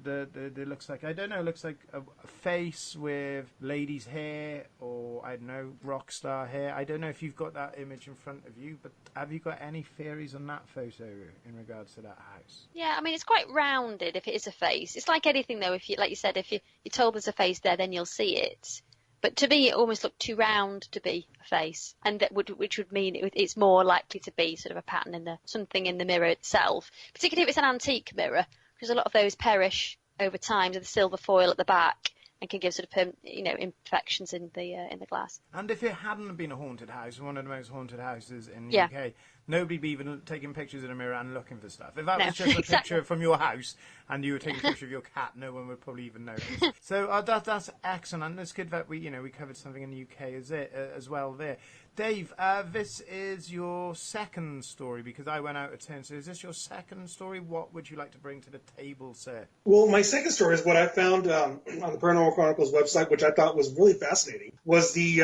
Speaker 2: looks like, I don't know, looks like a face with ladies' hair, or, I don't know, rock star hair. I don't know if you've got that image in front of you, but have you got any theories on that photo in regards to that house?
Speaker 4: Yeah, I mean, it's quite rounded if it is a face. It's like anything, though, if you, like you said, if you're told there's a face there, then you'll see it. But to me, it almost looked too round to be a face, and which would mean it's more likely to be sort of a pattern something in the mirror itself, particularly if it's an antique mirror, because a lot of those perish over time to the silver foil at the back and can give sort of imperfections in the glass.
Speaker 2: And if it hadn't been a haunted house, one of the most haunted houses in the UK, nobody'd be even taking pictures in a mirror and looking for stuff. If that was just a picture from your house and you were taking a picture of your cat, no one would probably even notice. So that's excellent, and it's good that we covered something in the UK as well there. Dave, this is your second story, because I went out of turn. So is this your second story? What would you like to bring to the table, sir?
Speaker 3: Well, my second story is what I found on the Paranormal Chronicles website, which I thought was really fascinating, was the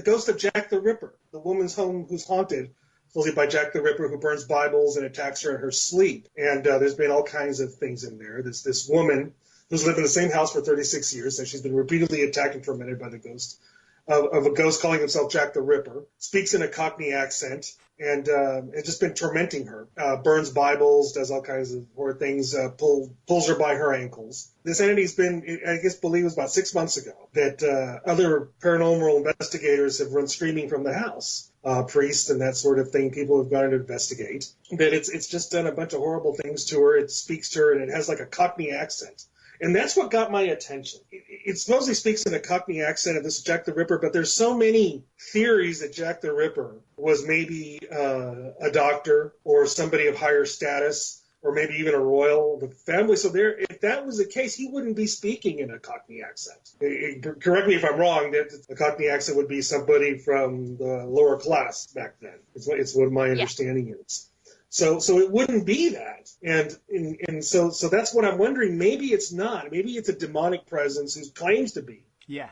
Speaker 3: ghost of Jack the Ripper, the woman's home who's haunted, supposedly by Jack the Ripper, who burns Bibles and attacks her in her sleep. And there's been all kinds of things in there. There's this woman who's lived in the same house for 36 years, and she's been repeatedly attacked and tormented by the ghost of a ghost calling himself Jack the Ripper, speaks in a Cockney accent, and has just been tormenting her. Burns Bibles, does all kinds of horrid things, pulls her by her ankles. This entity's been, I guess, believed it was about 6 months ago, that other paranormal investigators have run screaming from the house. Priests and that sort of thing, people have gone to investigate. That it's just done a bunch of horrible things to her. It speaks to her, and it has like a Cockney accent. And that's what got my attention. It supposedly speaks in a Cockney accent of this Jack the Ripper, but there's so many theories that Jack the Ripper was maybe a doctor or somebody of higher status, or maybe even a royal of the family. So if that was the case, he wouldn't be speaking in a Cockney accent. Correct me if I'm wrong, that a Cockney accent would be somebody from the lower class back then. It's what my understanding is. So it wouldn't be that. And so that's what I'm wondering. Maybe it's not. Maybe it's a demonic presence who claims to be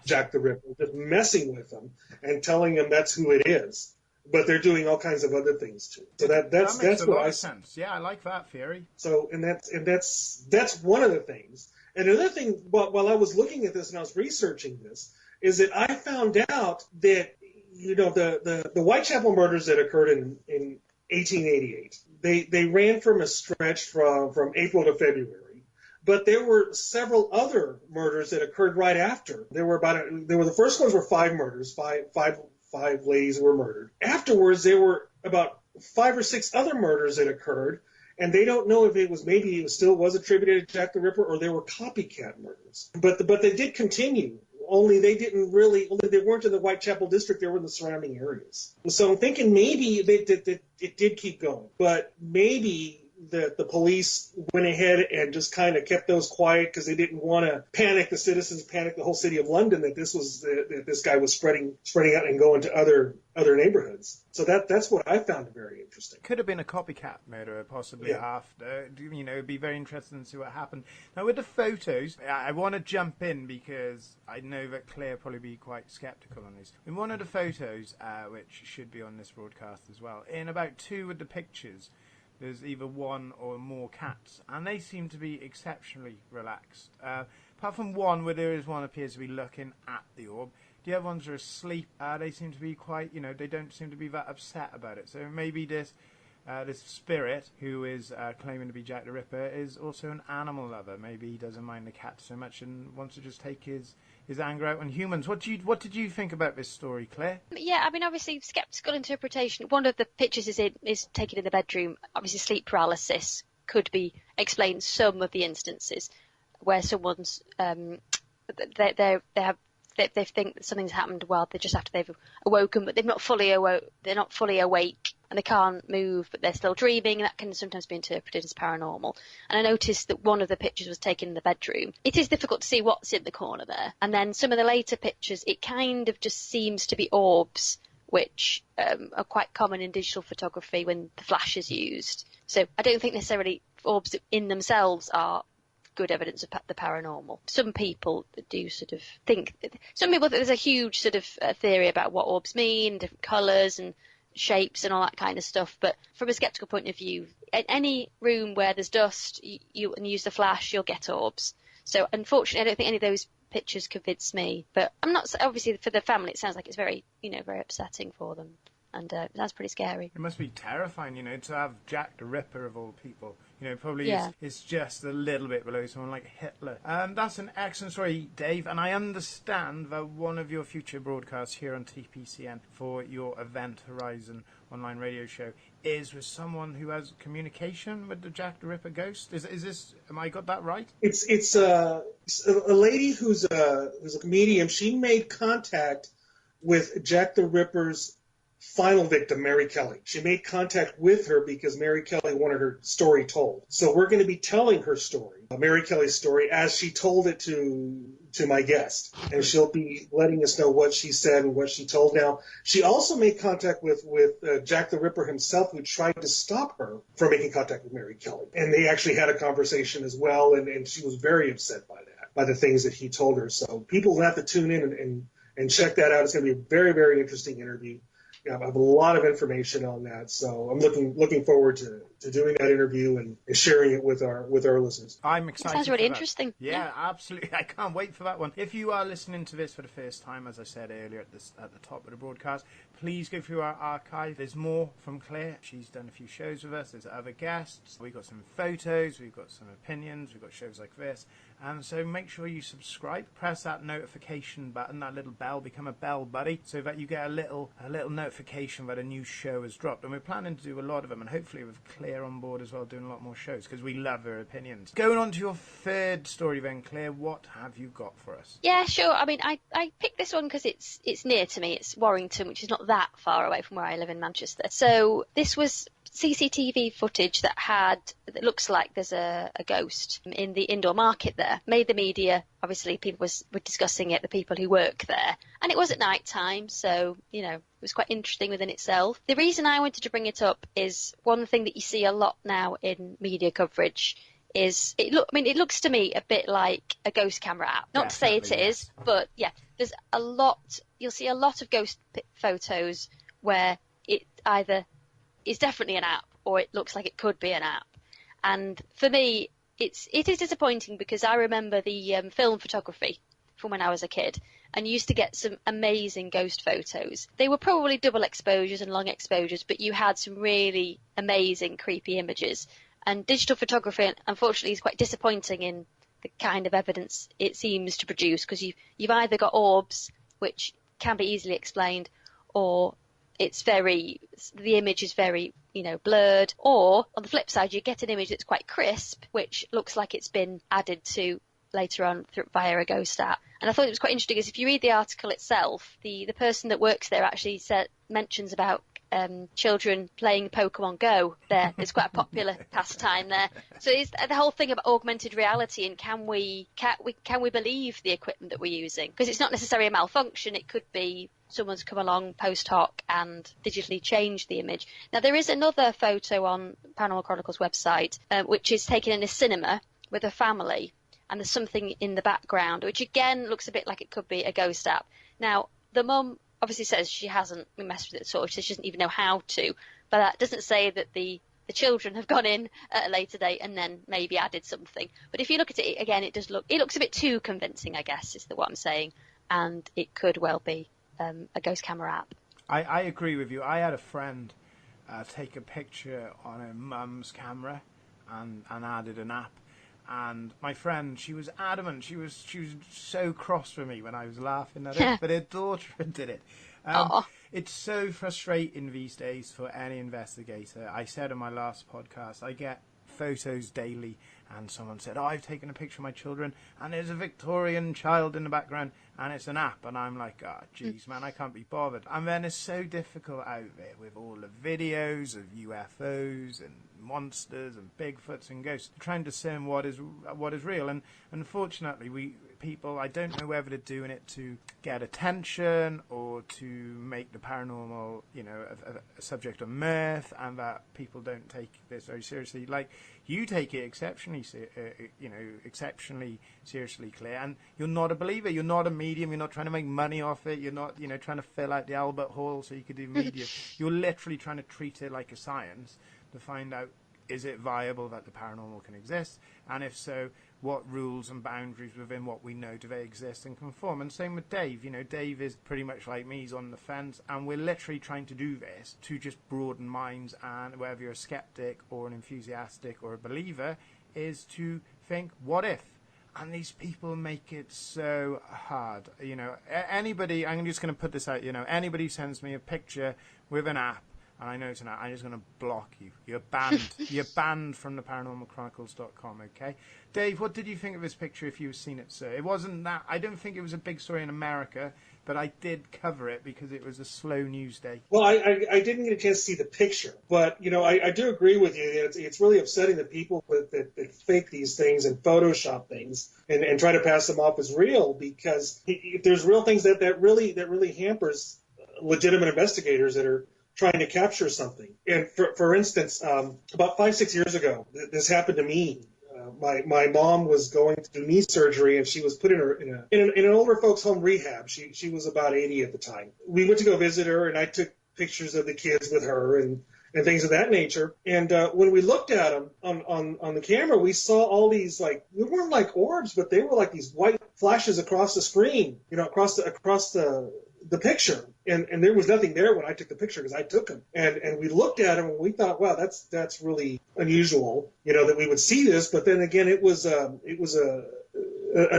Speaker 3: Jack the Ripper, just messing with him and telling him that's who it is. But they're doing all kinds of other things too. So that's
Speaker 2: a
Speaker 3: what
Speaker 2: lot of sense. Yeah, I like that theory.
Speaker 3: So that's one of the things. And another thing, while I was looking at this and I was researching this, is that I found out that the Whitechapel murders that occurred in 1888, they ran from a stretch from April to February, but there were several other murders that occurred right after. The first ones were 5 murders, five ladies were murdered. Afterwards, there were about 5 or 6 other murders that occurred, and they don't know if it still was attributed to Jack the Ripper or they were copycat murders. But they did continue only they weren't in the Whitechapel district, they were in the surrounding areas. So I'm thinking maybe it did keep going, but maybe the police went ahead and just kind of kept those quiet because they didn't want to panic the citizens, panic the whole city of London that this guy was spreading out and going to other neighborhoods. So that's what I found very interesting.
Speaker 2: Could have been a copycat murderer, possibly after. It'd be very interesting to see what happened. Now, with the photos, I want to jump in because I know that Claire will probably be quite sceptical on this. In one of the photos, which should be on this broadcast as well, in about two of the pictures, there's either one or more cats, and they seem to be exceptionally relaxed. Apart from one where there is one appears to be looking at the orb, the other ones are asleep. They seem to be quite, they don't seem to be that upset about it. So maybe this spirit who is claiming to be Jack the Ripper is also an animal lover. Maybe he doesn't mind the cat so much and wants to just take his anger out on humans. What did you think about this story, Claire?
Speaker 4: Yeah, I mean, obviously, sceptical interpretation. One of the pictures is taken in the bedroom. Obviously, sleep paralysis could be explained some of the instances where someone's they think that something's happened while they're just after they've awoken, but they're not fully awake and they can't move, but they're still dreaming, and that can sometimes be interpreted as paranormal. And I noticed that one of the pictures was taken in the bedroom. It is difficult to see what's in the corner there. And then some of the later pictures, it kind of just seems to be orbs, which are quite common in digital photography when the flash is used. So I don't think necessarily orbs in themselves are good evidence of the paranormal. Some people do sort of think, there's a huge sort of theory about what orbs mean, different colours and shapes and all that kind of stuff. But from a sceptical point of view, in any room where there's dust and you use the flash, you'll get orbs. So unfortunately, I don't think any of those pictures convince me. But I'm not, obviously for the family, it sounds like it's very, very upsetting for them. And that's pretty scary.
Speaker 2: It must be terrifying, to have Jack the Ripper of all people. Probably is just a little bit below someone like Hitler. That's an excellent story, Dave. And I understand that one of your future broadcasts here on TPCN for your Event Horizon online radio show is with someone who has communication with the Jack the Ripper ghost. Is this? Am I got that right?
Speaker 3: It's a lady who's a medium. She made contact with Jack the Ripper's final victim, Mary Kelly. She made contact with her because Mary Kelly wanted her story told. So we're going to be telling her story, Mary Kelly's story, as she told it to my guest. And she'll be letting us know what she said and what she told. Now, she also made contact with Jack the Ripper himself, who tried to stop her from making contact with Mary Kelly. And they actually had a conversation as well, and she was very upset by that, by the things that he told her. So people will have to tune in and check that out. It's going to be a very, very interesting interview. I have a lot of information on that, so I'm looking forward to doing that interview and sharing it with our listeners.
Speaker 2: I'm excited.
Speaker 4: It sounds really interesting.
Speaker 2: Yeah, absolutely. I can't wait for that one. If you are listening to this for the first time, as I said earlier at the top of the broadcast, please go through our archive. There's more from Claire. She's done a few shows with us. There's other guests. We've got some photos. We've got some opinions. We've got shows like this. And so make sure you subscribe. Press that notification button, that little bell. Become a bell buddy, so that you get a little notification that a new show has dropped. And we're planning to do a lot of them, and hopefully with Claire on board as well, doing a lot more shows, because we love her opinions. Going on to your third story then, Claire, what have you got for us?
Speaker 4: Yeah, sure. I mean, I picked this one because it's near to me. It's Warrington, which is not that far away from where I live in Manchester. So this was CCTV footage that looks like there's a ghost in the indoor market there. Made the media. Obviously, people were discussing it, the people who work there. And it was at night time, so, it was quite interesting within itself. The reason I wanted to bring it up is one thing that you see a lot now in media coverage is it looks to me a bit like a ghost camera app. Not to say it is, but yeah, there's a lot. You'll see a lot of ghost photos where it either is definitely an app or it looks like it could be an app. And for me, it is disappointing because I remember the film photography from when I was a kid and used to get some amazing ghost photos. They were probably double exposures and long exposures, but you had some really amazing creepy images. And digital photography, unfortunately, is quite disappointing in the kind of evidence it seems to produce, because you've either got orbs, which can be easily explained, or the image is very, blurred, or on the flip side, you get an image that's quite crisp, which looks like it's been added to later on via a ghost app. And I thought it was quite interesting because if you read the article itself, the person that works there actually mentions about children playing Pokemon Go there. It's quite a popular pastime there. So it's the whole thing about augmented reality, and can we believe the equipment that we're using? Because it's not necessarily a malfunction. It could be someone's come along post hoc and digitally changed the image. Now, there is another photo on Paranormal Chronicles website, which is taken in a cinema with a family, and there's something in the background, which again looks a bit like it could be a ghost app. Now, the mum obviously says she hasn't messed with it at all. She doesn't even know how to, but that doesn't say that the children have gone in at a later date and then maybe added something. But if you look at it again, it looks a bit too convincing, I guess, is what I'm saying, and it could well be a ghost camera app.
Speaker 2: I agree with you. I had a friend take a picture on her mum's camera and added an app. And my friend, she was adamant. She was so cross with me when I was laughing at it. But her daughter did it. It's so frustrating these days for any investigator. I said in my last podcast, I get photos daily, and someone said, I've taken a picture of my children, and there's a Victorian child in the background, and it's an app. And I'm like, geez, man, I can't be bothered. And then it's so difficult out there with all the videos of UFOs and monsters and Bigfoots and ghosts to try and discern what is real. And unfortunately, people, I don't know whether they're doing it to get attention or to make the paranormal, a subject of mirth, and that people don't take this very seriously. Like, you take it exceptionally seriously, Claire, and you're not a believer. You're not a medium. You're not trying to make money off it. You're not, trying to fill out the Albert Hall so you could do media. You're literally trying to treat it like a science to find out, is it viable that the paranormal can exist? And if so, what rules and boundaries within what we know do they exist and conform? And same with Dave. Dave is pretty much like me. He's on the fence, and we're literally trying to do this to just broaden minds, and whether you're a skeptic or an enthusiastic or a believer, is to think, what if? And these people make it so hard. Anybody, I'm just going to put this out, anybody sends me a picture with an app, and I know it's an app, I'm just going to block you. You're banned. You're banned from the paranormalchronicles.com, okay? Dave, what did you think of this picture if you've seen it, sir? It wasn't that, I don't think it was a big story in America, but I did cover it because it was a slow news day.
Speaker 3: Well, I didn't get a chance to see the picture, but, I do agree with you. It's really upsetting that people that fake these things and Photoshop things and try to pass them off as real, because if there's real things that really hampers legitimate investigators that are trying to capture something. And for instance, about 5-6 years ago, this happened to me. My mom was going to do knee surgery, and she was put in an older folks home rehab. She was about 80 at the time. We went to go visit her, and I took pictures of the kids with her and things of that nature. And when we looked at them on the camera, we saw all these, they weren't like orbs, but they were like these white flashes across the screen, across the picture. And there was nothing there when I took the picture, because I took them. And we looked at them and we thought, wow, that's really unusual, that we would see this. But then again, it was an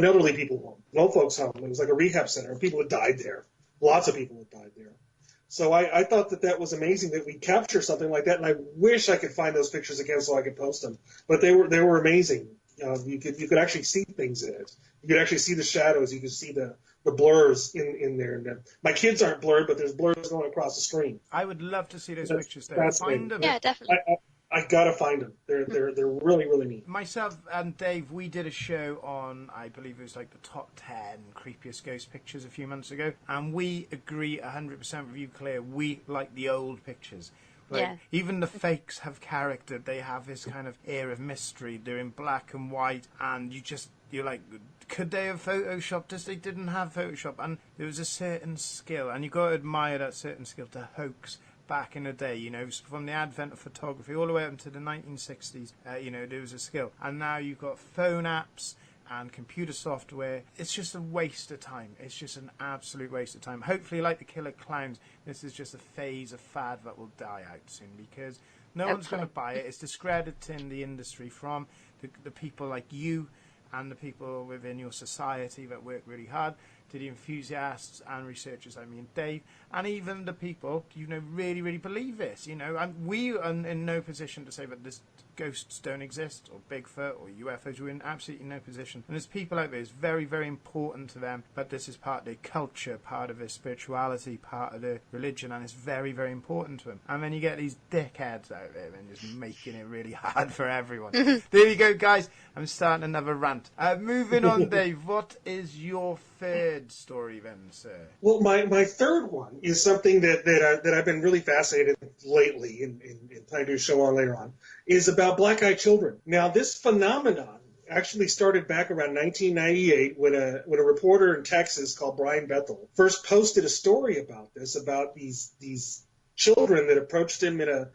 Speaker 3: elderly people home, an old folks home. It was like a rehab center, and people had died there. Lots of people had died there. So I thought that was amazing that we capture something like that. And I wish I could find those pictures again so I could post them. But they were amazing. You could actually see things in it. You could actually see the shadows. You could see the blurs in there. And my kids aren't blurred, but there's blurs going across the screen.
Speaker 2: I would love to see those pictures there. Find them.
Speaker 4: Yeah, definitely.
Speaker 3: I gotta find them. They're really, really neat.
Speaker 2: Myself and Dave, we did a show on, I believe it was like the top 10 creepiest ghost pictures a few months ago, and we agree 100% with you, Claire. We like the old pictures. Even the fakes have character. They have this kind of air of mystery. They're in black and white, and you're like, could they have photoshopped us? They didn't have Photoshop, and there was a certain skill, and you've got to admire that certain skill to hoax back in the day, from the advent of photography all the way up into the 1960s, there was a skill. And now you've got phone apps and computer software. It's just a waste of time. It's just an absolute waste of time. Hopefully, like the killer clowns, this is just a phase, a fad that will die out soon, because no one's going to buy it. It's discrediting the industry from the people like you and the people within your society that work really hard, to the enthusiasts and researchers, Dave, and even the people, really, really believe this, and we are in no position to say that this ghosts don't exist, or Bigfoot, or UFOs. We're in absolutely no position. And there's people out there, it's very, very important to them, but this is part of their culture, part of their spirituality, part of their religion, and it's very, very important to them. And then you get these dickheads out there and just making it really hard for everyone. There you go, guys. I'm starting another rant. Moving on, Dave, what is your third story then, sir?
Speaker 3: Well, my third one is something that I've been really fascinated with lately, and plan to do a show on later on, is about black-eyed children. Now, this phenomenon actually started back around 1998 when a reporter in Texas called Brian Bethel first posted a story about this, about these children that approached him in a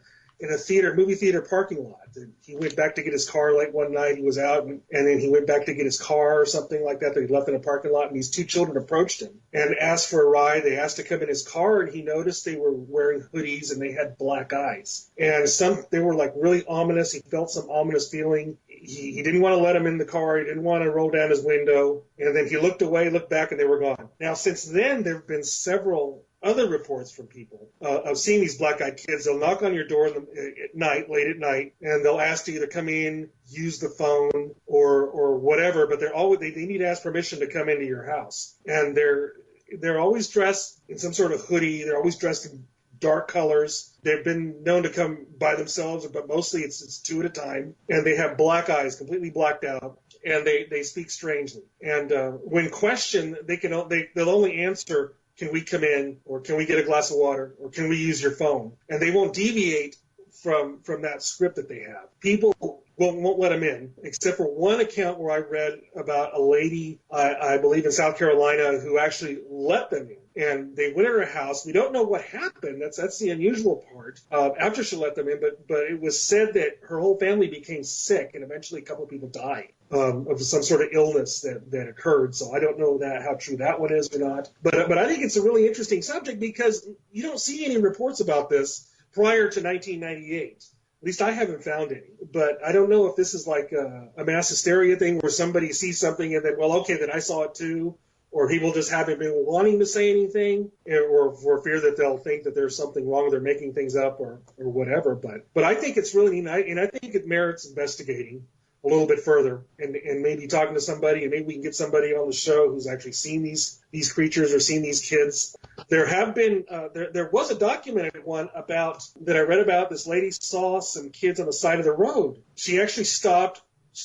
Speaker 3: movie theater parking lot. And he went back to get his car late one night. He was out, and then he went back to get his car or something like that he'd left in a parking lot. And these two children approached him and asked for a ride. They asked to come in his car, and he noticed they were wearing hoodies and they had black eyes. And they were like really ominous. He felt some ominous feeling. He didn't want to let them in the car. He didn't want to roll down his window. And then he looked away, looked back, and they were gone. Now, since then, there have been several other reports from people of seeing these black-eyed kids. They'll knock on your door at night, late at night, and they'll ask to either come in, use the phone, or whatever. But they need to ask permission to come into your house. And they're always dressed in some sort of hoodie. They're always dressed in dark colors. They've been known to come by themselves, but mostly it's two at a time. And they have black eyes, completely blacked out. And they speak strangely. And when questioned, they'll only answer, "Can we come in?" or "Can we get a glass of water?" or "Can we use your phone?" And they won't deviate from that script that they have. People won't let them in, except for one account where I read about a lady, I believe in South Carolina, who actually let them in. And they went in her house. We don't know what happened. That's the unusual part. After she let them in, but it was said that her whole family became sick, and eventually a couple of people died of some sort of illness that occurred. So I don't know how true that one is or not. But I think it's a really interesting subject because you don't see any reports about this prior to 1998. At least I haven't found any. But I don't know if this is like a mass hysteria thing where somebody sees something and then, well, okay, then I saw it too. Or people just haven't been wanting to say anything, or for fear that they'll think that there's something wrong, they're making things up or whatever. But I think it's really neat, and I think it merits investigating a little bit further, and maybe talking to somebody, and maybe we can get somebody on the show who's actually seen these creatures or seen these kids. There have been there was a documented one that I read about. This lady saw some kids on the side of the road. She actually stopped.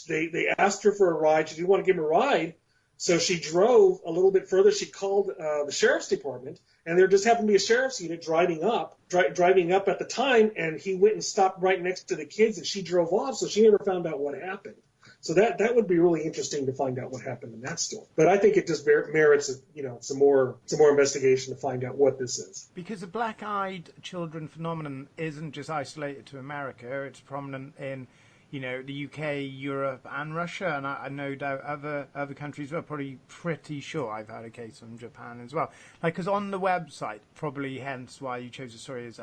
Speaker 3: They asked her for a ride. She didn't want to give them a ride. So she drove a little bit further. She called the sheriff's department, and there just happened to be a sheriff's unit driving up at the time, and he went and stopped right next to the kids, and she drove off, so she never found out what happened. So that would be really interesting to find out what happened in that story. But I think it just merits some more investigation to find out what this is.
Speaker 2: Because the black-eyed children phenomenon isn't just isolated to America; it's prominent in the UK, Europe, and Russia, and I no doubt other countries are probably pretty sure. I've had a case from Japan as well. Because on the website, probably hence why you chose the story, is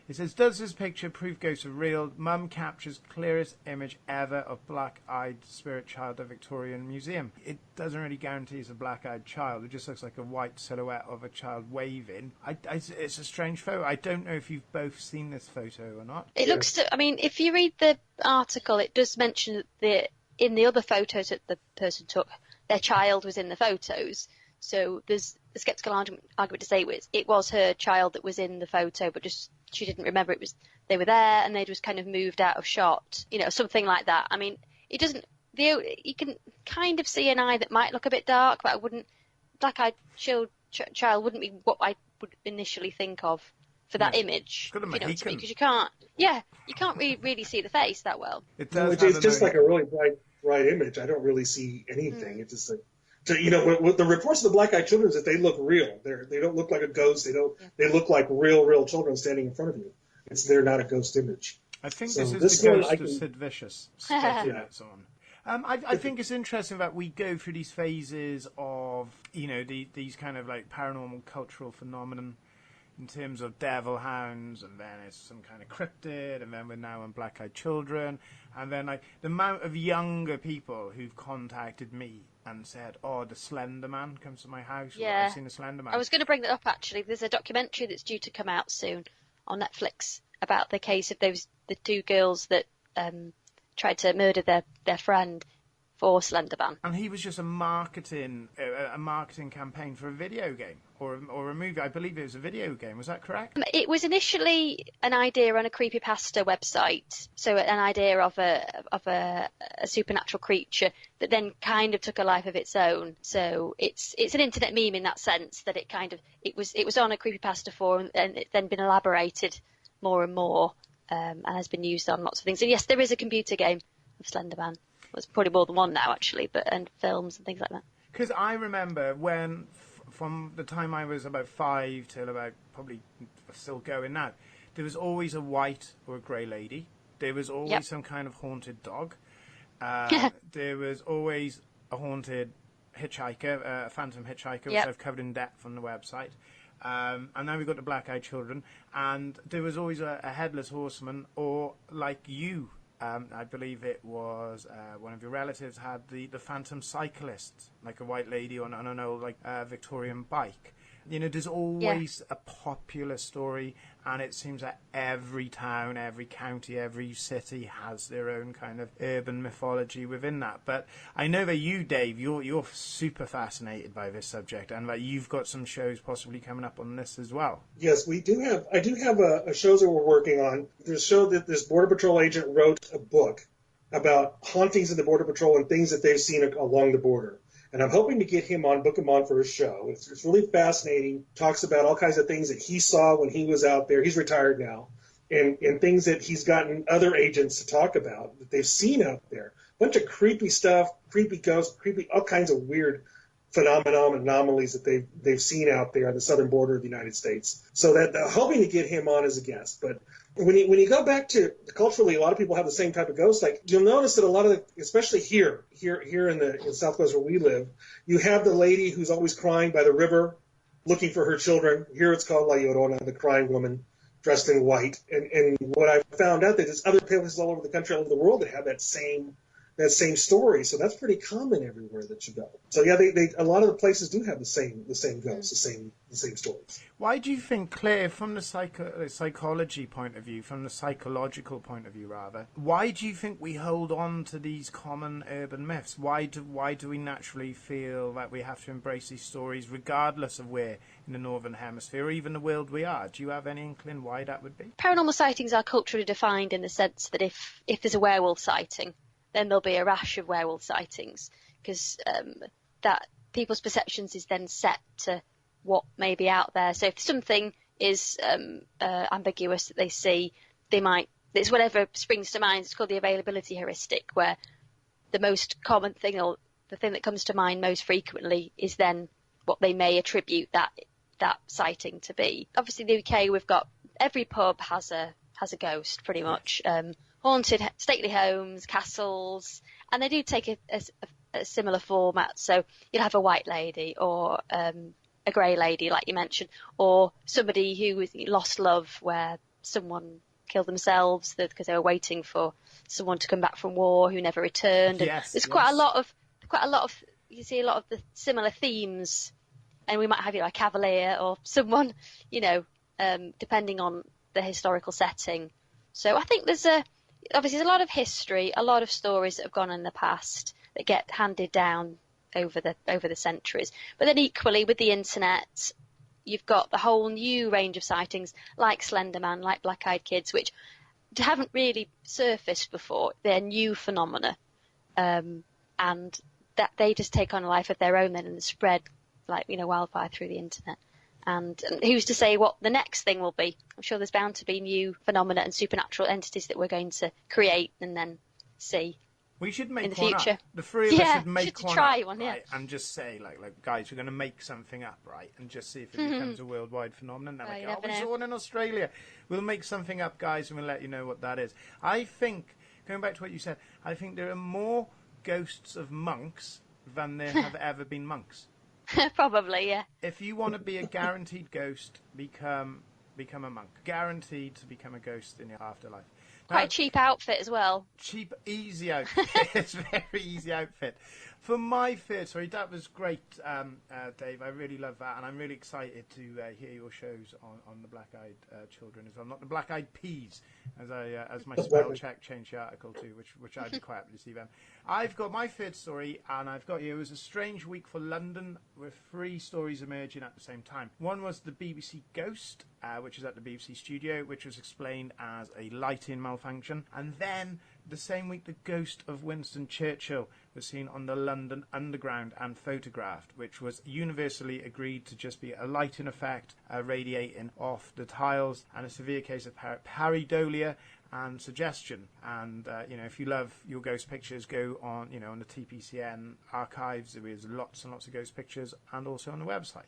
Speaker 2: it says, "Does this picture prove ghosts are real? Mum captures clearest image ever of black-eyed spirit child at Victorian Museum." It doesn't really guarantee it's a black-eyed child. It just looks like a white silhouette of a child waving. It's a strange photo. I don't know if you've both seen this photo or not.
Speaker 4: It looks if you read the article, it does mention that in the other photos that the person took, their child was in the photos. So there's a sceptical argument to say it was her child that was in the photo, but just she didn't remember they were there and they just kind of moved out of shot, something like that. I mean, it doesn't. You can kind of see an eye that might look a bit dark, but I wouldn't. Black-eyed child wouldn't be what I would initially think of for that image. Because you can't really see the face that well.
Speaker 3: It's just like a really bright image. I don't really see anything. It's just like. With the reports of the black-eyed children is that they look real. They don't look like a ghost. They look like real children standing in front of you. They're not a ghost image.
Speaker 2: I think this is the ghost of Sid Vicious. I think it's interesting that we go through these phases of these kind of like paranormal cultural phenomenon in terms of devil hounds, and then it's some kind of cryptid, and then we're now on black-eyed children, and then like the amount of younger people who've contacted me and said, "Oh, the Slender Man comes to my house."
Speaker 4: Yeah,
Speaker 2: I've seen the Slender Man.
Speaker 4: I was going to bring that up actually. There's a documentary that's due to come out soon on Netflix about the case of the two girls that tried to murder their friend for Slenderman.
Speaker 2: And he was just a marketing campaign for a video game or a movie. I believe it was a video game. Was that correct?
Speaker 4: It was initially an idea on a creepypasta website, so an idea of a supernatural creature that then kind of took a life of its own. So it's an internet meme in that sense that it was on a creepypasta forum and it's then been elaborated more and more and has been used on lots of things. And yes, there is a computer game of Slenderman. There's probably more than one now, actually, and films and things like that.
Speaker 2: Because I remember when, from the time I was about 5 till about probably still going now, there was always a white or a grey lady. There was always some kind of haunted dog. There was always a haunted hitchhiker, a phantom hitchhiker, which I've covered in depth on the website. And then we got the Black-Eyed Children, and there was always a headless horseman, or like you. I believe it was one of your relatives had the phantom cyclist, like a white lady on an old Victorian bike. You know, there's always a popular story, and it seems that every town, every county, every city has their own kind of urban mythology within that. But I know that you, Dave, you're super fascinated by this subject, and that you've got some shows possibly coming up on this as well.
Speaker 3: Yes, we do have. I do have a shows that we're working on. There's a show that this Border Patrol agent wrote a book about hauntings of the Border Patrol and things that they've seen along the border. And I'm hoping to get him on, book him on for his show. It's really fascinating. Talks about all kinds of things that he saw when he was out there. He's retired now. And things that he's gotten other agents to talk about that they've seen out there. A bunch of creepy stuff, creepy ghosts, all kinds of weird phenomena and anomalies that they've seen out there on the southern border of the United States. So that hoping to get him on as a guest. But when you go back to culturally, a lot of people have the same type of ghosts. Like you'll notice that a lot of especially here in Southwest where we live, you have the lady who's always crying by the river, looking for her children. Here it's called La Llorona, the crying woman, dressed in white. And what I found out that there's other places all over the country, all over the world that have that same story. So that's pretty common everywhere that you go. So yeah, they a lot of the places do have the same ghosts, the same stories.
Speaker 2: Why do you think, Claire, from the psychology point of view, from the psychological point of view rather, why do you think we hold on to these common urban myths? Why do we naturally feel that we have to embrace these stories regardless of where in the Northern Hemisphere or even the world we are? Do you have any inkling why that would be?
Speaker 4: Paranormal sightings are culturally defined in the sense that if there's a werewolf sighting, then there'll be a rash of werewolf sightings because that people's perceptions is then set to what may be out there. So if something is ambiguous that they see, it's whatever springs to mind. It's called the availability heuristic, where the most common thing or the thing that comes to mind most frequently is then what they may attribute that sighting to be. Obviously, in the UK, we've got every pub has a ghost pretty much. Haunted stately homes, castles, and they do take a similar format. So you'll have a white lady or a grey lady, like you mentioned, or somebody who lost love, where someone killed themselves because they were waiting for someone to come back from war who never returned.
Speaker 2: Yes,
Speaker 4: there's quite a lot of you see a lot of the similar themes, and we might have a cavalier or someone, depending on the historical setting. So I think there's obviously a lot of history, a lot of stories that have gone in the past that get handed down over the centuries. But then equally with the internet, you've got the whole new range of sightings like Slenderman, like Black-Eyed Kids, which haven't really surfaced before. They're new phenomena, and that they just take on a life of their own then and spread like wildfire through the internet. And who's to say what the next thing will be? I'm sure there's bound to be new phenomena and supernatural entities that we're going to create and then see.
Speaker 2: We should make
Speaker 4: in the
Speaker 2: one
Speaker 4: future.
Speaker 2: Up. The three of us should make
Speaker 4: should
Speaker 2: one
Speaker 4: try
Speaker 2: up,
Speaker 4: one,
Speaker 2: right? And just say, like, guys, we're going to make something up, right? And just see if it becomes a worldwide phenomenon. Then we saw one in Australia. We'll make something up, guys, and we'll let you know what that is. I think, going back to what you said, I think there are more ghosts of monks than there have ever been monks.
Speaker 4: Probably, yeah.
Speaker 2: If you want to be a guaranteed ghost, become a monk. Guaranteed to become a ghost in your afterlife.
Speaker 4: Quite a cheap outfit as well.
Speaker 2: Cheap, easy outfit. It's a very easy outfit. For my third story, that was great, Dave. I really love that, and I'm really excited to hear your shows on the Black-Eyed Children as well. Not the Black-Eyed Peas, as my spell check changed the article to, which I'd be quite happy to see them. I've got my third story, and I've got here, it was a strange week for London with 3 stories emerging at the same time. One was the BBC Ghost, which is at the BBC studio, which was explained as a lighting malfunction. And then the same week, the ghost of Winston Churchill was seen on the London Underground and photographed, which was universally agreed to just be a lighting effect radiating off the tiles, and a severe case of pareidolia and suggestion. And if you love your ghost pictures, go on on the TPCN archives. There is lots and lots of ghost pictures, and also on the website.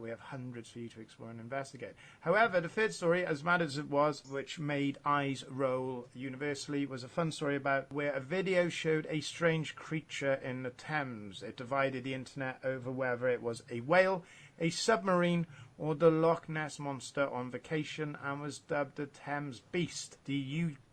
Speaker 2: We have hundreds for you to explore and investigate. However, the third story, as mad as it was, which made eyes roll universally, was a fun story about where a video showed a strange creature in the Thames. It divided the internet over whether it was a whale, a submarine, or the Loch Ness Monster on vacation, and was dubbed the Thames Beast. The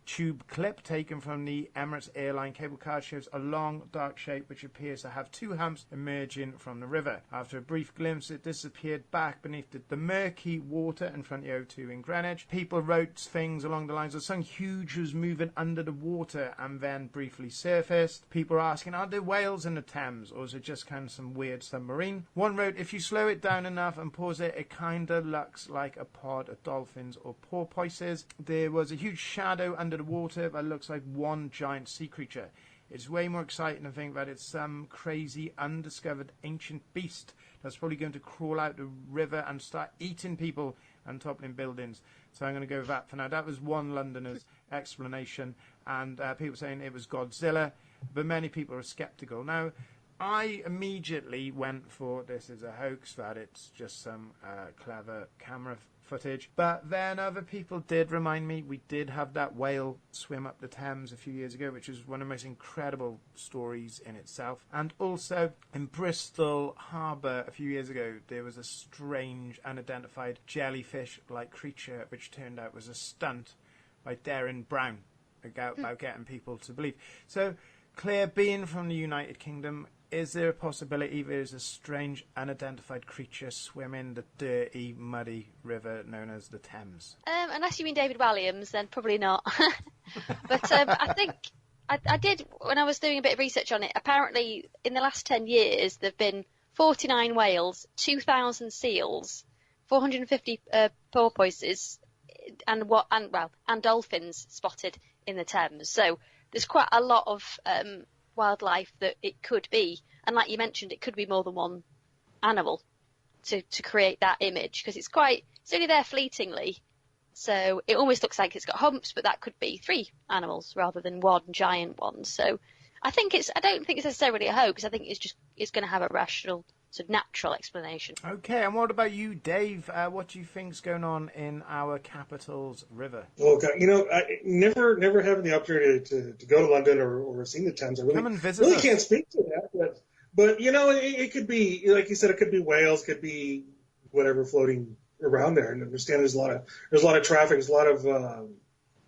Speaker 2: YouTube clip taken from the Emirates airline cable car shows a long, dark shape which appears to have 2 humps emerging from the river. After a brief glimpse, it disappeared back beneath the murky water in front of the O2 in Greenwich. People wrote things along the lines of something huge was moving under the water and then briefly surfaced. People are asking, are there whales in the Thames, or is it just kind of some weird submarine? One wrote, if you slow it down enough and pause it, it kinda looks like a pod of dolphins or porpoises. There was a huge shadow under the water that looks like one giant sea creature. It's way more exciting to think that it's some crazy undiscovered ancient beast that's probably going to crawl out the river and start eating people and toppling buildings. So I'm going to go with that for now. That was one Londoner's explanation, and people saying it was Godzilla, but many people are skeptical. Now, I immediately went for this is a hoax, that it's just some clever camera footage. But then other people did remind me we did have that whale swim up the Thames a few years ago, which was one of the most incredible stories in itself. And also in Bristol Harbour a few years ago, there was a strange unidentified jellyfish-like creature which turned out was a stunt by Darren Brown about getting people to believe. So, Claire, being from the United Kingdom, is there a possibility there's a strange unidentified creature swimming the dirty, muddy river known as the Thames?
Speaker 4: Unless you mean David Walliams, then probably not. But I think I did, when I was doing a bit of research on it, apparently in the last 10 years there have been 49 whales, 2,000 seals, 450 porpoises, and dolphins spotted in the Thames. So there's quite a lot of wildlife that it could be, and like you mentioned, it could be more than one animal to create that image, because it's only there fleetingly, so it almost looks like it's got humps, but that could be 3 animals rather than one giant one. So I don't think it's necessarily a hoax. I think it's going to have a rational, sort of natural explanation.
Speaker 2: Okay, and what about you, Dave? What do you think's going on in our capital's river?
Speaker 3: Oh God, I never having the opportunity to go to London or seen the Thames. I
Speaker 2: Come and visit
Speaker 3: really
Speaker 2: us.
Speaker 3: can't speak to that, but it could be, like you said, it could be whales, could be whatever floating around there. And I understand there's a lot of traffic, there's a lot of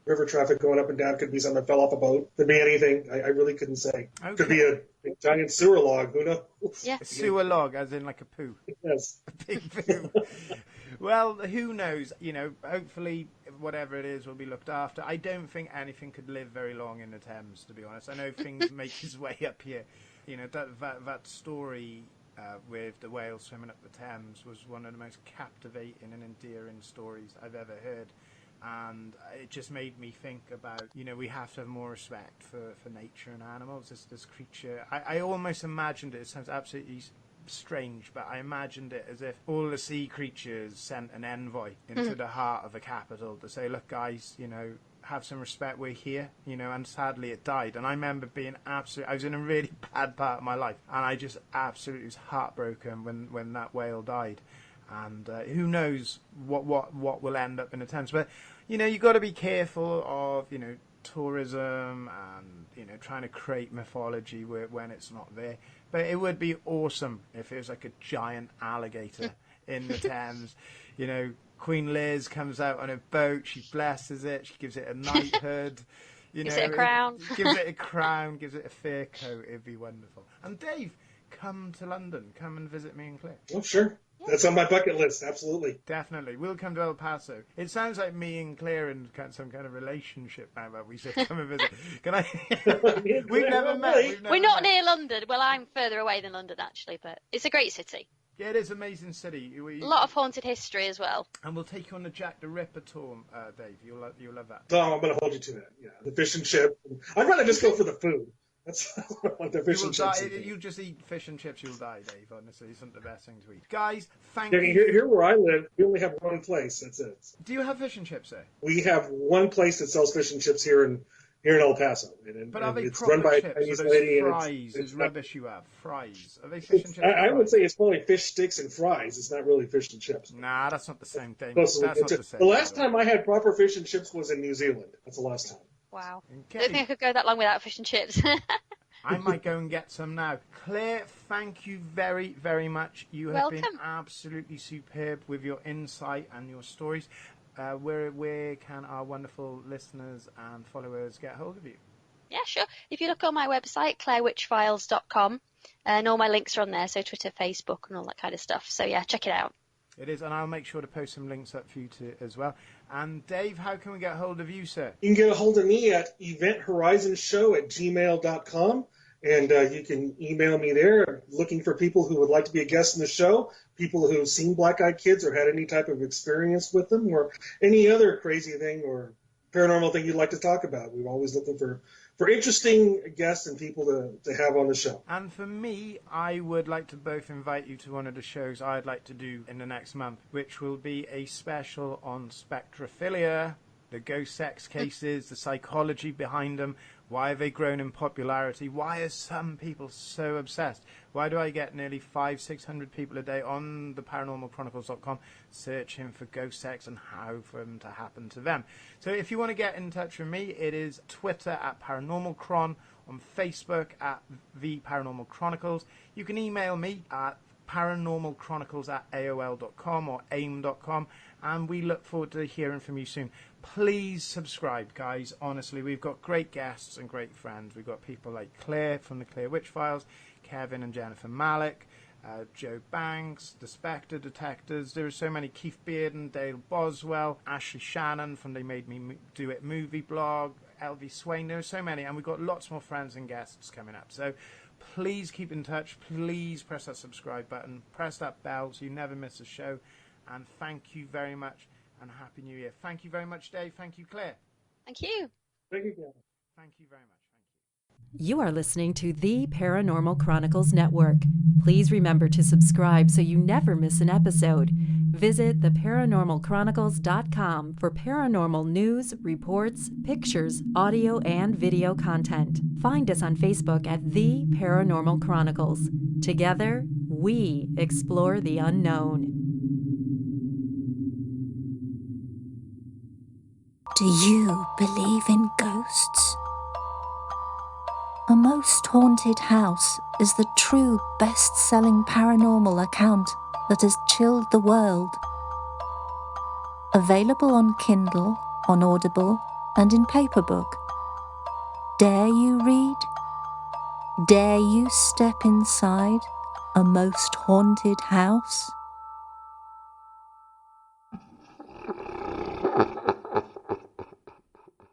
Speaker 3: river traffic going up and down. Could be something that fell off a boat. Could be anything. I really couldn't say.
Speaker 2: Okay.
Speaker 3: Could be a giant sewer log. Who knows?
Speaker 4: Yeah.
Speaker 2: A sewer log, as in like a poo.
Speaker 3: Yes.
Speaker 2: A big poo. Well, who knows? Hopefully whatever it is will be looked after. I don't think anything could live very long in the Thames, to be honest. I know things make its way up here. That story with the whale swimming up the Thames was one of the most captivating and endearing stories I've ever heard. And it just made me think about, we have to have more respect for nature and animals. This creature, I almost imagined it sounds absolutely strange, but I imagined it as if all the sea creatures sent an envoy into the heart of a capital to say, look guys, have some respect, we're here, and sadly it died. And I remember being I was in a really bad part of my life, and I just absolutely was heartbroken when that whale died. And who knows what will end up in the Thames. But, you've got to be careful of, tourism and, trying to create mythology when it's not there. But it would be awesome if it was like a giant alligator in the Thames. Queen Liz comes out on a boat, she blesses it, she gives it a knighthood.
Speaker 4: Gives it a crown.
Speaker 2: Gives it a crown, gives it a fur coat. It'd be wonderful. And Dave, come to London. Come and visit me and Claire.
Speaker 3: Oh, sure. That's on my bucket list, absolutely.
Speaker 2: Definitely. We'll come to El Paso. It sounds like me and Claire in some kind of relationship now, but we should come and visit. Can I? We've never met.
Speaker 4: We're not near London. Well, I'm further away than London, actually, but it's a great city.
Speaker 2: Yeah, it is an amazing city.
Speaker 4: A lot of haunted history as well.
Speaker 2: And we'll take you on the Jack the Ripper tour, Dave. You'll love that.
Speaker 3: So I'm going to hold you to that. Yeah, the fish and chip. I'd rather just go for the food. That's what the fish and chips.
Speaker 2: You just eat fish and chips, you'll die, Dave. Honestly, it's not the best thing to eat. Guys, thank
Speaker 3: you. Here where I live, we only have one place. That's it.
Speaker 2: Do you have fish and chips there?
Speaker 3: We have one place that sells fish and chips here in El Paso.
Speaker 2: But are they
Speaker 3: it's
Speaker 2: proper
Speaker 3: run by
Speaker 2: chips?
Speaker 3: a Chinese
Speaker 2: Or
Speaker 3: lady.
Speaker 2: Fries is rubbish you have. Fries. Are they fish and chips?
Speaker 3: I would say it's probably fish sticks and fries. It's not really fish and chips.
Speaker 2: Nah, that's not the same thing.
Speaker 3: That's not the same. The last time I had proper fish and chips was in New Zealand. That's the last time.
Speaker 4: Wow.
Speaker 2: Okay.
Speaker 4: I don't think I could go that long without fish and chips.
Speaker 2: I might go and get some now. Claire, thank you very, very much. You have been absolutely superb with your insight and your stories. Where can our wonderful listeners and followers get hold of you?
Speaker 4: Yeah, sure. If you look on my website, clairewitchfiles.com, and all my links are on there, so Twitter, Facebook, and all that kind of stuff. So, yeah, check it out.
Speaker 2: It is, and I'll make sure to post some links up for you as well. And Dave, how can we get hold of you, sir?
Speaker 3: You can get a hold of me at eventhorizonshow@gmail.com. And you can email me there, looking for people who would like to be a guest in the show, people who've seen black-eyed kids or had any type of experience with them, or any other crazy thing or paranormal thing you'd like to talk about. We're always looking for interesting guests and people to have on the show.
Speaker 2: And for me, I would like to both invite you to one of the shows I'd like to do in the next month, which will be a special on spectrophilia, the ghost sex cases, the psychology behind them. Why have they grown in popularity? Why are some people so obsessed? Why do I get nearly 500-600 people a day on the paranormalchronicles.com searching for ghost sex and how for them to happen to them? So if you want to get in touch with me, it is Twitter at ParanormalChron, on Facebook at The Paranormal Chronicles. You can email me at paranormalchronicles@aol.com or aim.com, and we look forward to hearing from you soon. Please subscribe, guys. Honestly, we've got great guests and great friends. We've got people like Claire from the Claire Witch Files, Kevin and Jennifer Malik, Joe Banks, the Spectre Detectives. There are so many. Keith Bearden, Dale Boswell, Ashley Shannon from They Made Me Do It movie blog, Elvie Swain. There are so many, and we've got lots more friends and guests coming up. So please keep in touch. Please press that subscribe button. Press that bell so you never miss a show. And thank you very much, and Happy New Year. Thank you very much, Dave. Thank you, Claire.
Speaker 4: Thank you.
Speaker 3: Thank you, Gavin.
Speaker 2: Thank you very much.
Speaker 5: You are listening to the Paranormal Chronicles Network. Please remember to subscribe so you never miss an episode. Visit theparanormalchronicles.com for paranormal news, reports, pictures, audio, and video content. Find us on Facebook at The Paranormal Chronicles. Together, we explore the unknown.
Speaker 6: Do you believe in ghosts? A Most Haunted House is the true best-selling paranormal account that has chilled the world. Available on Kindle, on Audible, and in paperbook. Dare you read? Dare you step inside a most haunted house?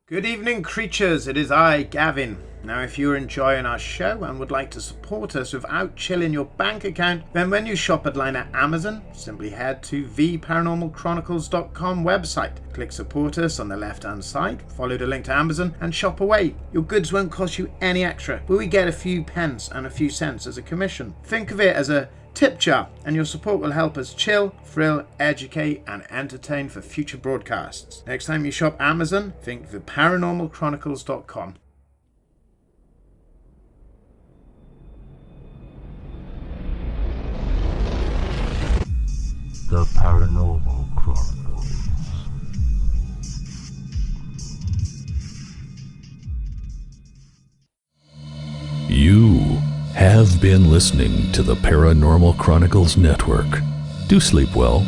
Speaker 2: Good evening, creatures. It is I, Gavin. Now, if you're enjoying our show and would like to support us without chilling your bank account, then when you shop at line at Amazon, simply head to theparanormalchronicles.com website. Click support us on the left-hand side, follow the link to Amazon, and shop away. Your goods won't cost you any extra, but we get a few pence and a few cents as a commission. Think of it as a tip jar, and your support will help us chill, thrill, educate, and entertain for future broadcasts. Next time you shop Amazon, think theparanormalchronicles.com.
Speaker 7: The Paranormal Chronicles.
Speaker 1: You have been listening to the Paranormal Chronicles Network. Do sleep well.